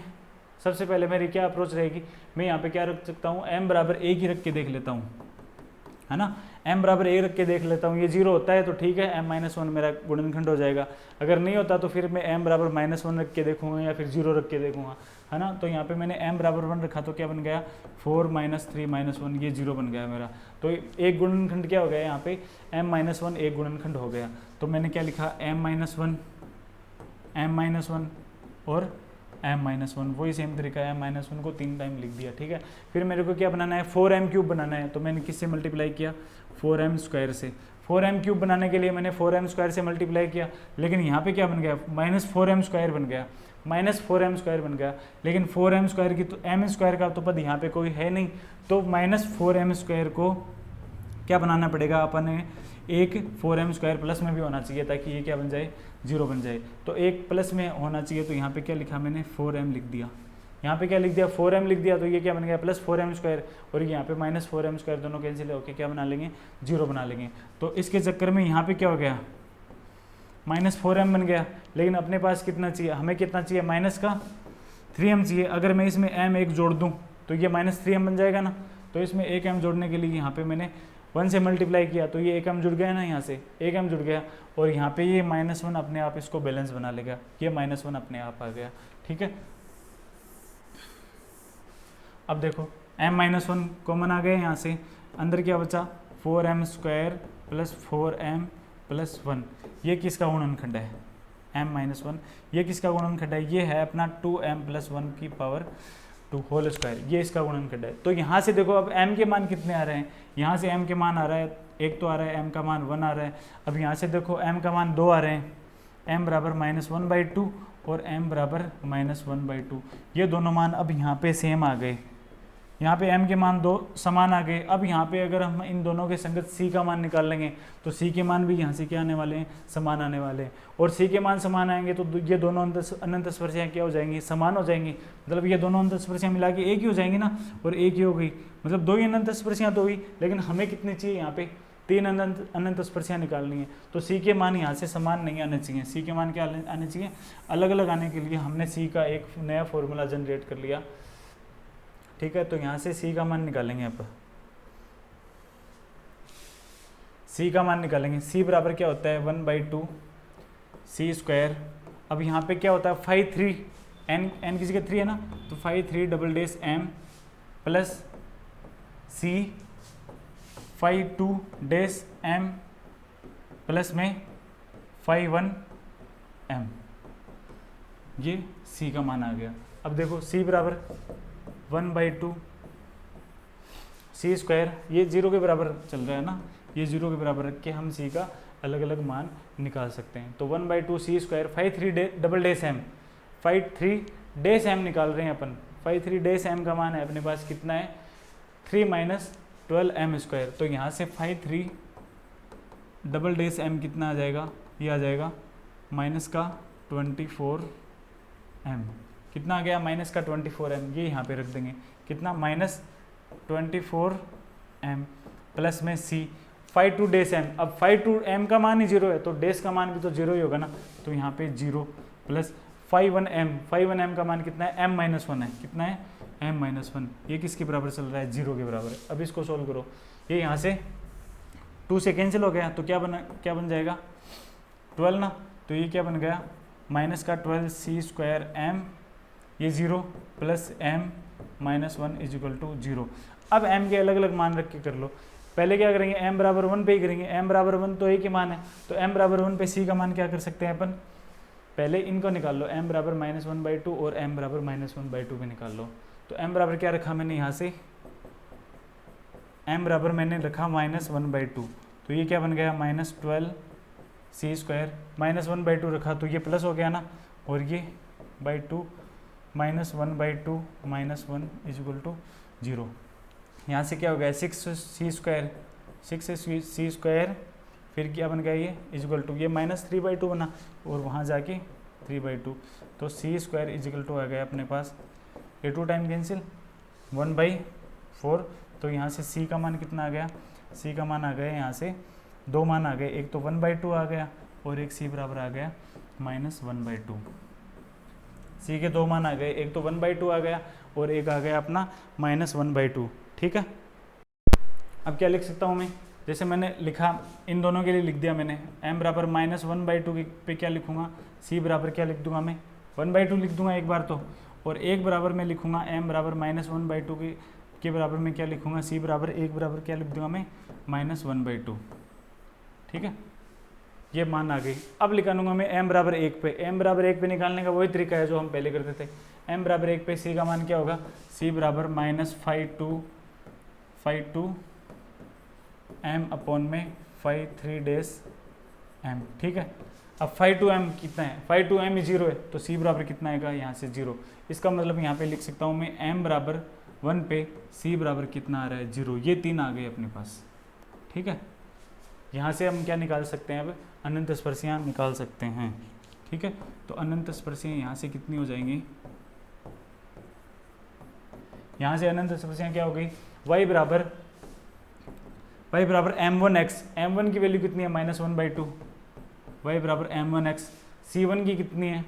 [SPEAKER 1] सबसे पहले मेरी क्या अप्रोच रहेगी, मैं यहाँ पे क्या रख सकता हूँ, m बराबर 1 ही रख के देख लेता हूँ, है ना। m बराबर 1 रख के देख लेता हूँ, ये 0 होता है तो ठीक है, m - 1 मेरा गुणनखंड हो जाएगा। अगर नहीं होता तो फिर मैं m बराबर -1 रख के देखूंगा या फिर 0 रख के देखूंगा, है ना। तो यहाँ पे मैंने m बराबर 1 रखा तो क्या बन गया, 4 - 3 - 1, ये 0 बन गया मेरा। तो एक गुणनखंड क्या हो गया यहाँ पे, m - 1 एक गुणनखंड हो गया। तो मैंने क्या लिखा, m - 1 और m - 1, वही सेम तरीका है, m - 1 को 3 टाइम लिख दिया, ठीक है। फिर मेरे को क्या बनाना है, 4m क्यूब बनाना है, तो मैंने किससे मल्टीप्लाई किया, 4m स्क्वायर से। 4m क्यूब बनाने के लिए मैंने 4m स्क्वायर से मल्टीप्लाई किया, लेकिन यहाँ पे क्या बन गया, -4m स्क्वायर बन गया, -4m स्क्वायर बन गया। लेकिन 4m स्क्वायर की तो m स्क्वायर का तो पद यहाँ पे कोई है नहीं, तो -4m स्क्वायर को क्या बनाना पड़ेगा अपन ने, एक 4m² प्लस में भी होना चाहिए ताकि ये क्या बन जाए, 0 बन जाए। तो एक प्लस में होना चाहिए, तो यहाँ पे क्या लिखा मैंने, 4m लिख दिया। यहाँ पे क्या लिख दिया, 4m लिख दिया, तो ये क्या बन गया प्लस 4m², और यहाँ पे माइनस 4m², दोनों कैंसिल होकर क्या बना लेंगे, 0 बना लेंगे। तो इसके चक्कर में यहाँ पे क्या हो गया, -4m बन गया। लेकिन अपने पास कितना चाहिए, हमें कितना चाहिए, माइनस का 3m चाहिए। अगर मैं इसमें m एक जोड़ दूँ तो ये -3m बन जाएगा ना। तो इसमें एक m जोड़ने के लिए यहाँ पे मैंने 1 से मल्टीप्लाई किया, तो ये एक m जुड़ गया ना, यहाँ से एक m जुड़ गया, और यहाँ पे ये -1 अपने आप इसको बैलेंस बना लेगा, ये -1 अपने आप आ गया। ठीक है, अब देखो m-1 कॉमन आ गया यहाँ से, अंदर क्या बचा, 4m² प्लस 4m प्लस 1। ये किसका गुणनखंड है, m-1। ये किसका गुणनखंड है, ये है अपना 2m प्लस 1 की पावर 2 होल स्क्वायर, ये इसका गुणनखंड है। तो यहाँ से देखो अब m के मान कितने आ रहे हैं, यहाँ से m के मान आ रहा है, एक तो आ रहा है m का मान 1 आ रहा है। अब यहाँ से देखो m का मान 2 आ रहे हैं, m बराबर -1/2 और m बराबर -1/2। ये दोनों मान अब यहाँ पे सेम आ गए, यहाँ पे m के मान 2 समान आ गए। अब यहाँ पे अगर हम इन दोनों के संगत c का मान निकाल लेंगे तो c के मान भी यहाँ से क्या आने वाले हैं, समान आने वाले हैं। और c के मान समान आएंगे तो ये दोनों अनंत स्पर्शियाँ क्या हो जाएंगी, समान हो जाएंगी। मतलब ये दोनों अनंत स्पर्शियाँ मिला के एक ही हो जाएंगी ना, और एक ही हो गई, मतलब 2 ही अनंत स्पर्शियाँ तो हुई। लेकिन हमें कितनी चाहिए, यहाँ पे 3 अनंत स्पर्शियाँ निकालनी है। तो c के मान यहाँ से समान नहीं आने चाहिए, c के मान क्या आने चाहिए, अलग अलग आने के लिए हमने c का एक नया फॉर्मूला जनरेट कर लिया। ठीक है, तो यहाँ से c का मान निकालेंगे, अब c का मान निकालेंगे। c बराबर क्या होता है, 1/2 c²। अब यहाँ पे क्या होता है, 5 3 n किसी का 3 है ना, तो 5 3 double dash m plus c 5 2 dash m plus में 5 1 m, ये c का मान आ गया। अब देखो c बराबर 1/2 c², ये 0 के बराबर चल रहा है ना, ये 0 के बराबर रख के हम c का अलग अलग मान निकाल सकते हैं। तो 1/2 c², 5 3 double dash m, 5 3 dash m निकाल रहे हैं अपन। 5 3 डेश m का मान है अपने पास कितना है, 3 - 12m²। तो यहाँ से 5 3 डबल डेश m कितना आ जाएगा, ये आ जाएगा -24m। कितना आ गया, -24m, ये यहाँ पे रख देंगे, कितना -24m प्लस में c 5 2 डेश m। अब 5 2 m का मान ही 0 है, तो डेश का मान भी तो 0 ही होगा ना, तो यहाँ पे 0 प्लस 5 1 m। 5 1 m का मान कितना है, m-1 है, कितना है, m-1। ये किसके बराबर चल रहा है, 0 के बराबर है। अब इसको सोल्व करो, ये यहाँ से 2 से कैंसिल हो गया, तो क्या बन जाएगा, 12 ना। तो ये क्या बन गया, -12 c²m, ये 0 प्लस m-1 = 0। अब m के अलग अलग मान रख के कर लो। पहले क्या करेंगे, m बराबर 1 पे ही करेंगे, m बराबर 1 तो एक ही मान है, तो m बराबर 1 पे c का मान क्या कर सकते हैं अपन, पहले इनको निकाल लो, m बराबर -1/2 और m बराबर -1/2 पे निकाल लो। तो m बराबर क्या रखा मैंने यहाँ से, m बराबर मैंने रखा -1/2, तो ये क्या बन गया, -12 c², -1/2 रखा तो ये प्लस हो गया ना, और ये /2 -1/2 -1 = 0। यहाँ से क्या हो गया, 6c², 6c², फिर क्या बन गया, ये = ये -3/2 बना, और वहाँ जाके 3/2, तो c² = आ गया अपने पास, ये 2 टाइम कैंसिल, 1/4। तो यहाँ से c का मान कितना आ गया, c का मान आ गया यहाँ से 2 मान आ गए, एक तो 1/2 आ गया और एक c बराबर आ गया -1/2। c के 2 मान आ गए, एक तो 1/2 आ गया और एक आ गया अपना -1/2। ठीक है, अब क्या लिख सकता हूँ मैं, जैसे मैंने लिखा, इन दोनों के लिए लिख दिया मैंने, m बराबर -1/2 पे क्या लिखूँगा, c बराबर क्या लिख दूंगा मैं, 1/2 लिख दूंगा एक बार तो, और एक बराबर मैं लिखूँगा m बराबर -1/2 के बराबर में क्या लिखूँगा, c बराबर एक बराबर क्या लिख दूंगा मैं, -1/2। ठीक है, ये मान आ गई। अब निकालूंगा मैं m बराबर 1 पे, m बराबर 1 पे निकालने का वही तरीका है जो हम पहले करते थे। m बराबर 1 पे c का मान क्या होगा, c बराबर -5 2 m अपॉन में 5 3 डेश m। ठीक है, अब 5 2 m कितना है, 5 2 m 0 है, तो c बराबर कितना आएगा, यहाँ से 0। इसका मतलब यहाँ पे लिख सकता हूँ मैं m बराबर 1 पे c बराबर कितना आ रहा है, 0। ये 3 आ गए अपने पास। ठीक है, यहाँ से हम क्या निकाल सकते हैं, अब अनंत स्पर्शियाँ निकाल सकते हैं। ठीक है, तो अनंत स्पर्शियाँ यहाँ से कितनी हो जाएंगी, यहाँ से अनंत स्पर्शियाँ क्या हो गई, y बराबर m1x, m1 की वैल्यू कितनी है -1/2, y बराबर m1x, c1 की कितनी है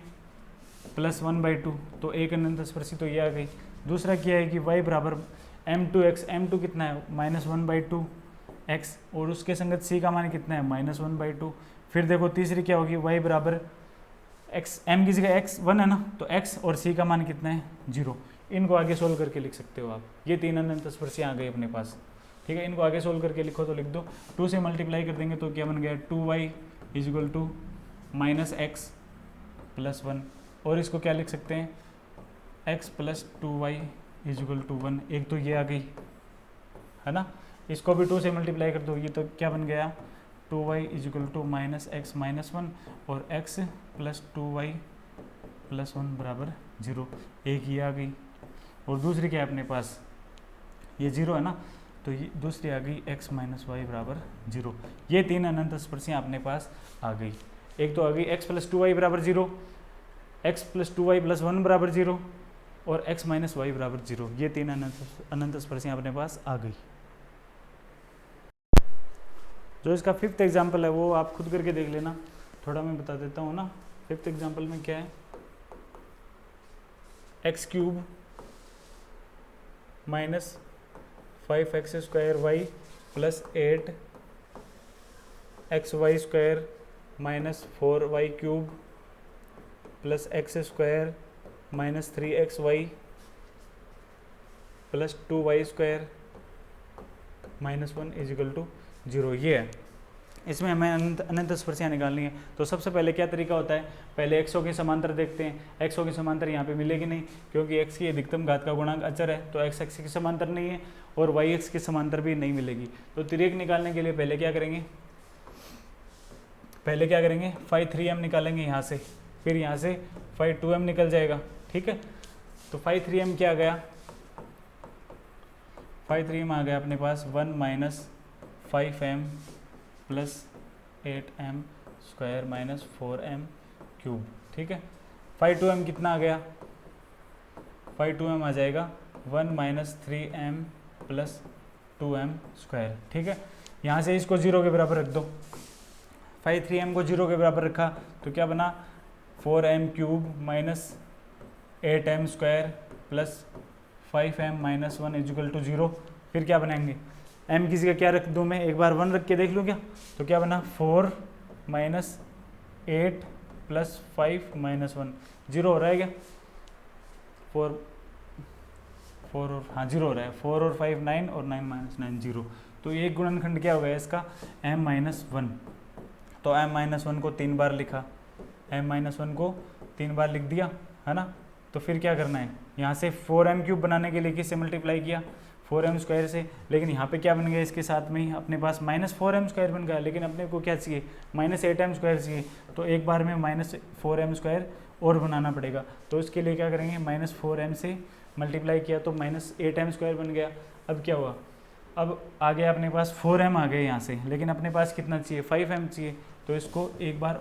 [SPEAKER 1] +1/2, तो एक अनंत स्पर्शी तो ये आ गई। दूसरा क्या है कि y बराबर m2x, m2 कितना है -1/2x, और उसके संगत c का मान कितना है -1/2। फिर देखो तीसरी क्या होगी, y बराबर x, m की जगह x1 है ना, तो x और c का मान कितना है 0। इनको आगे सोल्व करके लिख सकते हो आप, ये 3 अनंत स्पर्शियाँ आ गई अपने पास। ठीक है, इनको आगे सोल्व करके लिखो तो लिख दो, 2 से मल्टीप्लाई कर देंगे तो क्या बन गया 2y = -x + 1, और इसको क्या लिख सकते हैं x + 2y = 1। एक तो ये आ गई है ना, इसको भी 2 से मल्टीप्लाई कर दो, ये तो क्या बन गया 2y = -x - 1 और x + 2y + 1 = 0। एक ये आ गई, और दूसरी क्या है अपने पास, ये 0 है ना, तो ये दूसरी आ गई x - y = 0। ये 3 अनंत स्पर्शियाँ अपने पास आ गई। एक तो आ गई x + 2y = 0, x + 2y + 1 = 0 और x - y = 0। ये 3 अनंत स्पर्शियाँ अपने पास आ गई। जो इसका 5th एग्जाम्पल है वो आप खुद करके देख लेना, थोड़ा मैं बता देता हूँ ना। 5th एग्जाम्पल में क्या है, x³ - 5x² y + 8xy² - 4y³ + x² - 3xy + 2y² - 1 = 0। ये है, इसमें हमें अनंत स्पर्शियाँ निकालनी है। तो सबसे पहले क्या तरीका होता है, पहले एक्सों के समांतर देखते हैं। एक्सों के समांतर यहाँ पे मिलेगी नहीं, क्योंकि एक्स की अधिकतम घात का गुणांक अचर है, तो एक्स एक्स के समांतर नहीं है, और वाई एक्स के समांतर भी नहीं मिलेगी। तो तिर्यक निकालने के लिए पहले क्या करेंगे, φ3m निकालेंगे यहाँ से, फिर यहाँ से φ2m निकल जाएगा। ठीक है, तो φ3m क्या आ गया, φ3m आ गया अपने पास 1 - 5m + 8m² - 4m³। ठीक है, φ2m कितना आ गया, φ2m आ जाएगा 1 - 3m + 2m²। ठीक है, यहाँ से इसको 0 के बराबर रख दो, φ3m को 0 के बराबर रखा तो क्या बना 4m³ - 8m² + 5m - 1 = 0। फिर क्या बनाएंगे, m की जगह क्या रख दूँ मैं, एक बार 1 रख के देख लूँ क्या, तो क्या बना 4 - 8 + 5 - 1 0 हो रहा है क्या, 4 और हाँ 0 हो रहा है, 4 और 5 9 और 9 - 9 0। तो एक गुणनखंड क्या हो गया इसका m - 1। तो m - 1 को 3 बार लिखा, m - 1 को 3 बार लिख दिया है ना। तो फिर क्या करना है, यहाँ से 4m³ बनाने के लिए किससे मल्टीप्लाई किया 4m² से, लेकिन यहाँ पे क्या बन गया इसके साथ में ही अपने पास -4m² बन गया, लेकिन अपने को क्या चाहिए -8m² चाहिए। तो एक बार में -4m² और बनाना पड़ेगा, तो इसके लिए क्या करेंगे -4m से मल्टीप्लाई किया तो -8m² बन गया। अब क्या हुआ, अब आ गया अपने पास 4m आ गए यहाँ से, लेकिन अपने पास कितना चाहिए 5m चाहिए, तो इसको एक बार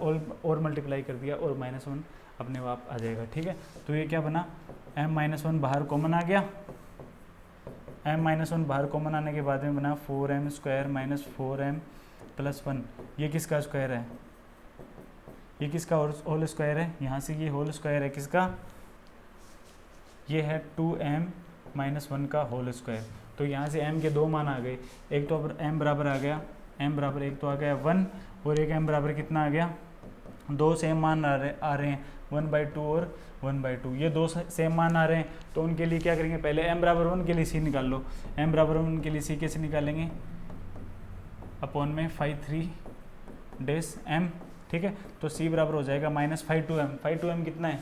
[SPEAKER 1] और मल्टीप्लाई कर दिया और -1 अपने आप आ जाएगा। ठीक है, तो ये क्या बना m - 1 बाहर कॉमन आ गया, m - 1 बाहर कॉमन आने के बाद में बना 4m² - 4m + 1। ये किसका स्क्वायर है, ये किसका होल स्क्वायर है, यहाँ से ये होल स्क्वायर है किसका, ये है 2m - 1 का होल स्क्वायर। तो यहाँ से m के 2 मान आ गए, एक तो m बराबर आ गया, m बराबर एक तो आ गया 1 और एक m बराबर कितना आ गया 2 सेम मान आ रहे हैं 1/2 और 1/2। ये 2 सेम मान आ रहे हैं, तो उनके लिए क्या करेंगे, पहले m बराबर 1 के लिए c निकाल लो। m बराबर 1 के लिए c कैसे निकालेंगे, अपॉन में φ3m। ठीक है, तो c बराबर हो जाएगा -φ2m। φ2m कितना है,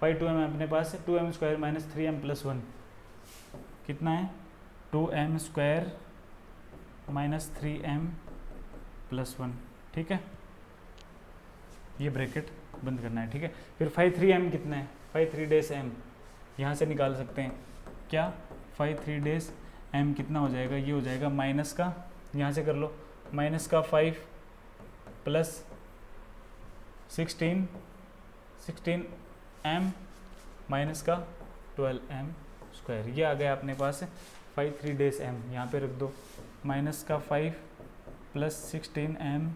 [SPEAKER 1] φ2m अपने पास है 2m² - 3m + 1 कितना है 2m² - 3m + 1। ठीक है, ये ब्रैकेट बंद करना है। ठीक है, फिर φ3m कितना है, φ3m यहाँ से निकाल सकते हैं क्या, φ3m कितना हो जाएगा, ये हो जाएगा माइनस का, यहाँ से कर लो माइनस का 5 प्लस 16 m माइनस का 12m स्क्वायर। ये आ गया अपने पास 5 3 डेज m, यहाँ पे रख दो माइनस का 5 प्लस 16m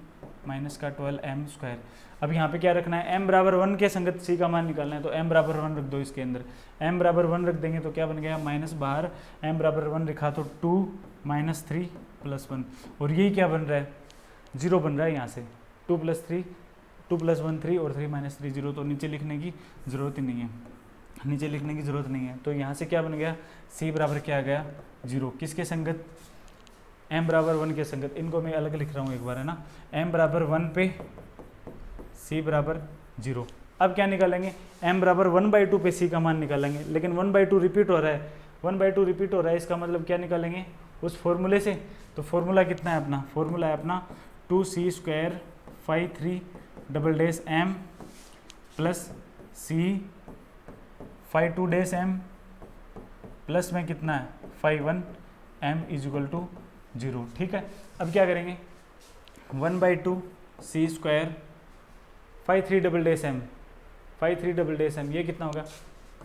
[SPEAKER 1] माइनस का 12m स्क्वायर। अब यहाँ पे क्या रखना है, m बराबर 1 के संगत c का मान निकालना है, तो m बराबर 1 रख दो इसके अंदर। m बराबर 1 रख देंगे तो क्या बन गया, माइनस बाहर m बराबर 1 लिखा तो 2 माइनस 3 प्लस 1, और यही क्या बन रहा है, 0 बन रहा है यहाँ से। 2 प्लस 1 3 और 3 माइनस 3 0, तो नीचे लिखने की ज़रूरत ही नहीं है, नीचे लिखने की ज़रूरत नहीं है। तो यहाँ से क्या बन गया, c बराबर क्या आ गया 0, किसके संगत, m बराबर 1 के संगत। इनको मैं अलग लिख रहा हूँ एक बार, है ना, m बराबर 1 पे c बराबर 0। अब क्या निकालेंगे, m बराबर 1/2 पे c का मान निकालेंगे, लेकिन 1/2 रिपीट हो रहा है, 1/2 रिपीट हो रहा है, इसका मतलब क्या निकालेंगे उस फॉर्मूले से। तो फॉर्मूला कितना है अपना, फॉर्मूला है अपना 2c square 5 3 double dash m plus c 5 2 डेस m प्लस में कितना है 5 1 m इजिकल टू 0। ठीक है, अब क्या करेंगे, 1/2 c square 5 3 double dash m, 5 3 double dash m, ये कितना होगा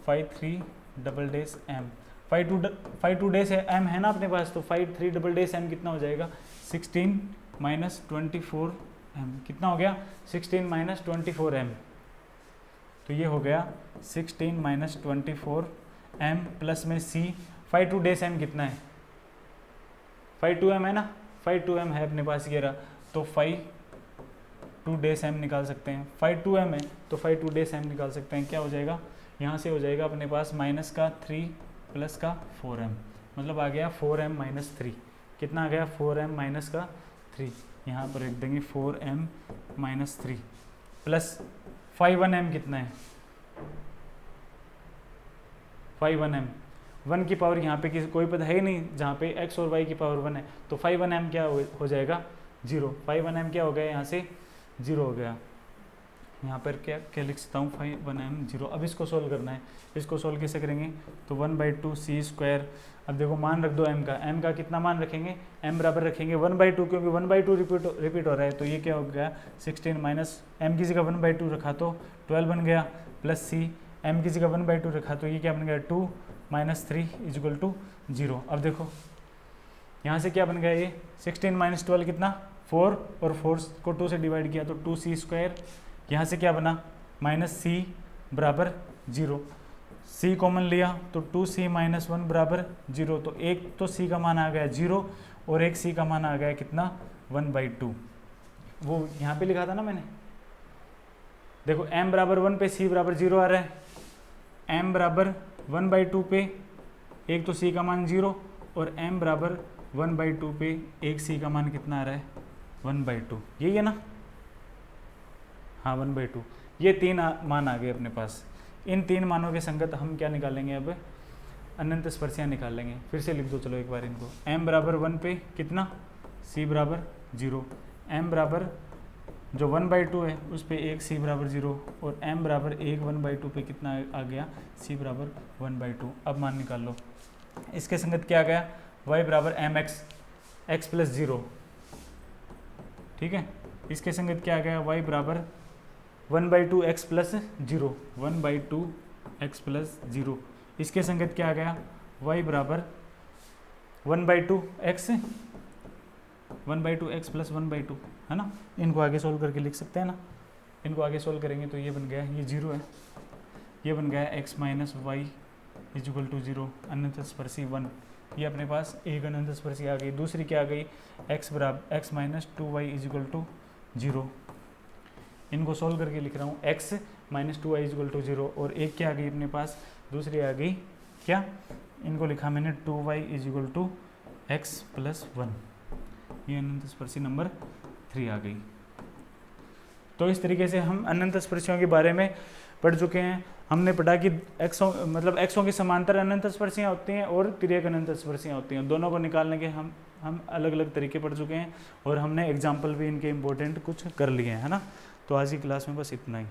[SPEAKER 1] 5 3 डबल डेस m, 5 2 डेस m है ना अपने पास, तो 5 3 डबल डेस m कितना हो जाएगा 16 माइनस 24 m, कितना हो गया 16 माइनस 24 m, तो ये हो गया 16 माइनस 24 m प्लस में c 5 2 डेस m कितना है 5 2m है ना, 5 2m है अपने पास ये रहा, तो 5 2 डेस m निकाल सकते हैं, 5 2m है तो 5 2 डेस m निकाल सकते हैं। क्या हो जाएगा, यहाँ से हो जाएगा अपने पास माइनस का 3 प्लस का 4m, मतलब आ गया 4m माइनस 3, कितना आ गया 4m माइनस का 3, यहाँ पर लिख देंगे 4m माइनस 3 प्लस 5 1m कितना है 5 1m, 1 की पावर यहाँ पे किसी कोई पता है ही नहीं, जहाँ पे x और y की पावर 1 है, तो 5 1m क्या हो जाएगा 0, 5 1m क्या हो गया यहाँ से 0 हो गया, यहाँ पर क्या क्या लिख सकता हूँ 5 1m 0। अब इसको सोल्व करना है, इसको सोल्व कैसे करेंगे, तो 1/2 c स्क्वायर, अब देखो मान रख दो m का कितना मान रखेंगे, m बराबर रखेंगे 1/2, क्योंकि 1/2 रिपीट हो रहा है, तो ये क्या हो गया 16 माइनस m की जगह 1/2 रखा तो 12 बन गया, प्लस c m की जगह 1/2 रखा तो ये क्या बन गया 2 माइनस 3 इजिकल टू 0। अब देखो यहाँ से क्या बन गया, ये 16 माइनस 12 कितना 4, और 4 को 2 से डिवाइड किया तो 2c स्क्वायर, यहाँ से क्या बना माइनस c बराबर 0, c कॉमन लिया तो 2c माइनस 1 बराबर 0, तो एक तो c का मान आ गया 0 और एक c का मान आ गया कितना 1/2, वो यहाँ पे लिखा था ना मैंने, देखो m बराबर 1 पे c बराबर 0 आ रहा है, m बराबर 1/2 पे एक तो c का मान 0 और m बराबर 1/2 पे एक c का मान कितना आ रहा है 1/2, यही है ना, हाँ 1/2, ये 3 मान आ गए अपने पास। इन 3 मानों के संगत हम क्या निकालेंगे, अब अनंत स्पर्शियाँ निकाल लेंगे। फिर से लिख दो चलो एक बार इनको, m बराबर 1 पे कितना c बराबर 0, m बराबर जो 1/2 है उस पे एक c बराबर 0, और m बराबर 1/2 पे कितना आ गया c बराबर 1/2। अब मान निकाल लो, इसके संगत क्या आ गया y बराबर mx, x प्लस 0, ठीक है, इसके संगत क्या आ गया y बराबर 1/2 x प्लस 0, 1/2 x प्लस 0, इसके संगत क्या आ गया y बराबर 1/2 x प्लस 1/2, है ना। इनको आगे सोल्व करके लिख सकते हैं ना, इनको आगे सोल्व करेंगे तो ये बन गया, ये 0 है, ये बन गया x minus y is equal to 0, अनंत स्पर्शी 1, ये अपने पास एक अनंत स्पर्शी आ गई। दूसरी क्या आ गई x बराबर x minus 2y is equal to 0, इनको सोल्व करके लिख रहा हूँ x minus 2y is equal to 0, और एक क्या आ गई अपने पास, दूसरी आ गई क्या, इनको लिखा मैंने 2y is equal to x plus 1, ये अनंत स्पर्शी नंबर 3 आ गई। तो इस तरीके से हम अनंत स्पर्शियों के बारे में पढ़ चुके हैं। हमने पढ़ा कि एक्सों मतलब एक्सों की समांतर अनंत स्पर्शियाँ होती हैं और तिर्यक अनंत स्पर्शियाँ होती हैं, दोनों को निकालने के हम अलग अलग तरीके पढ़ चुके हैं, और हमने एग्जाम्पल भी इनके इम्पोर्टेंट कुछ कर लिए हैं, है ना। तो आज की क्लास में बस इतना ही।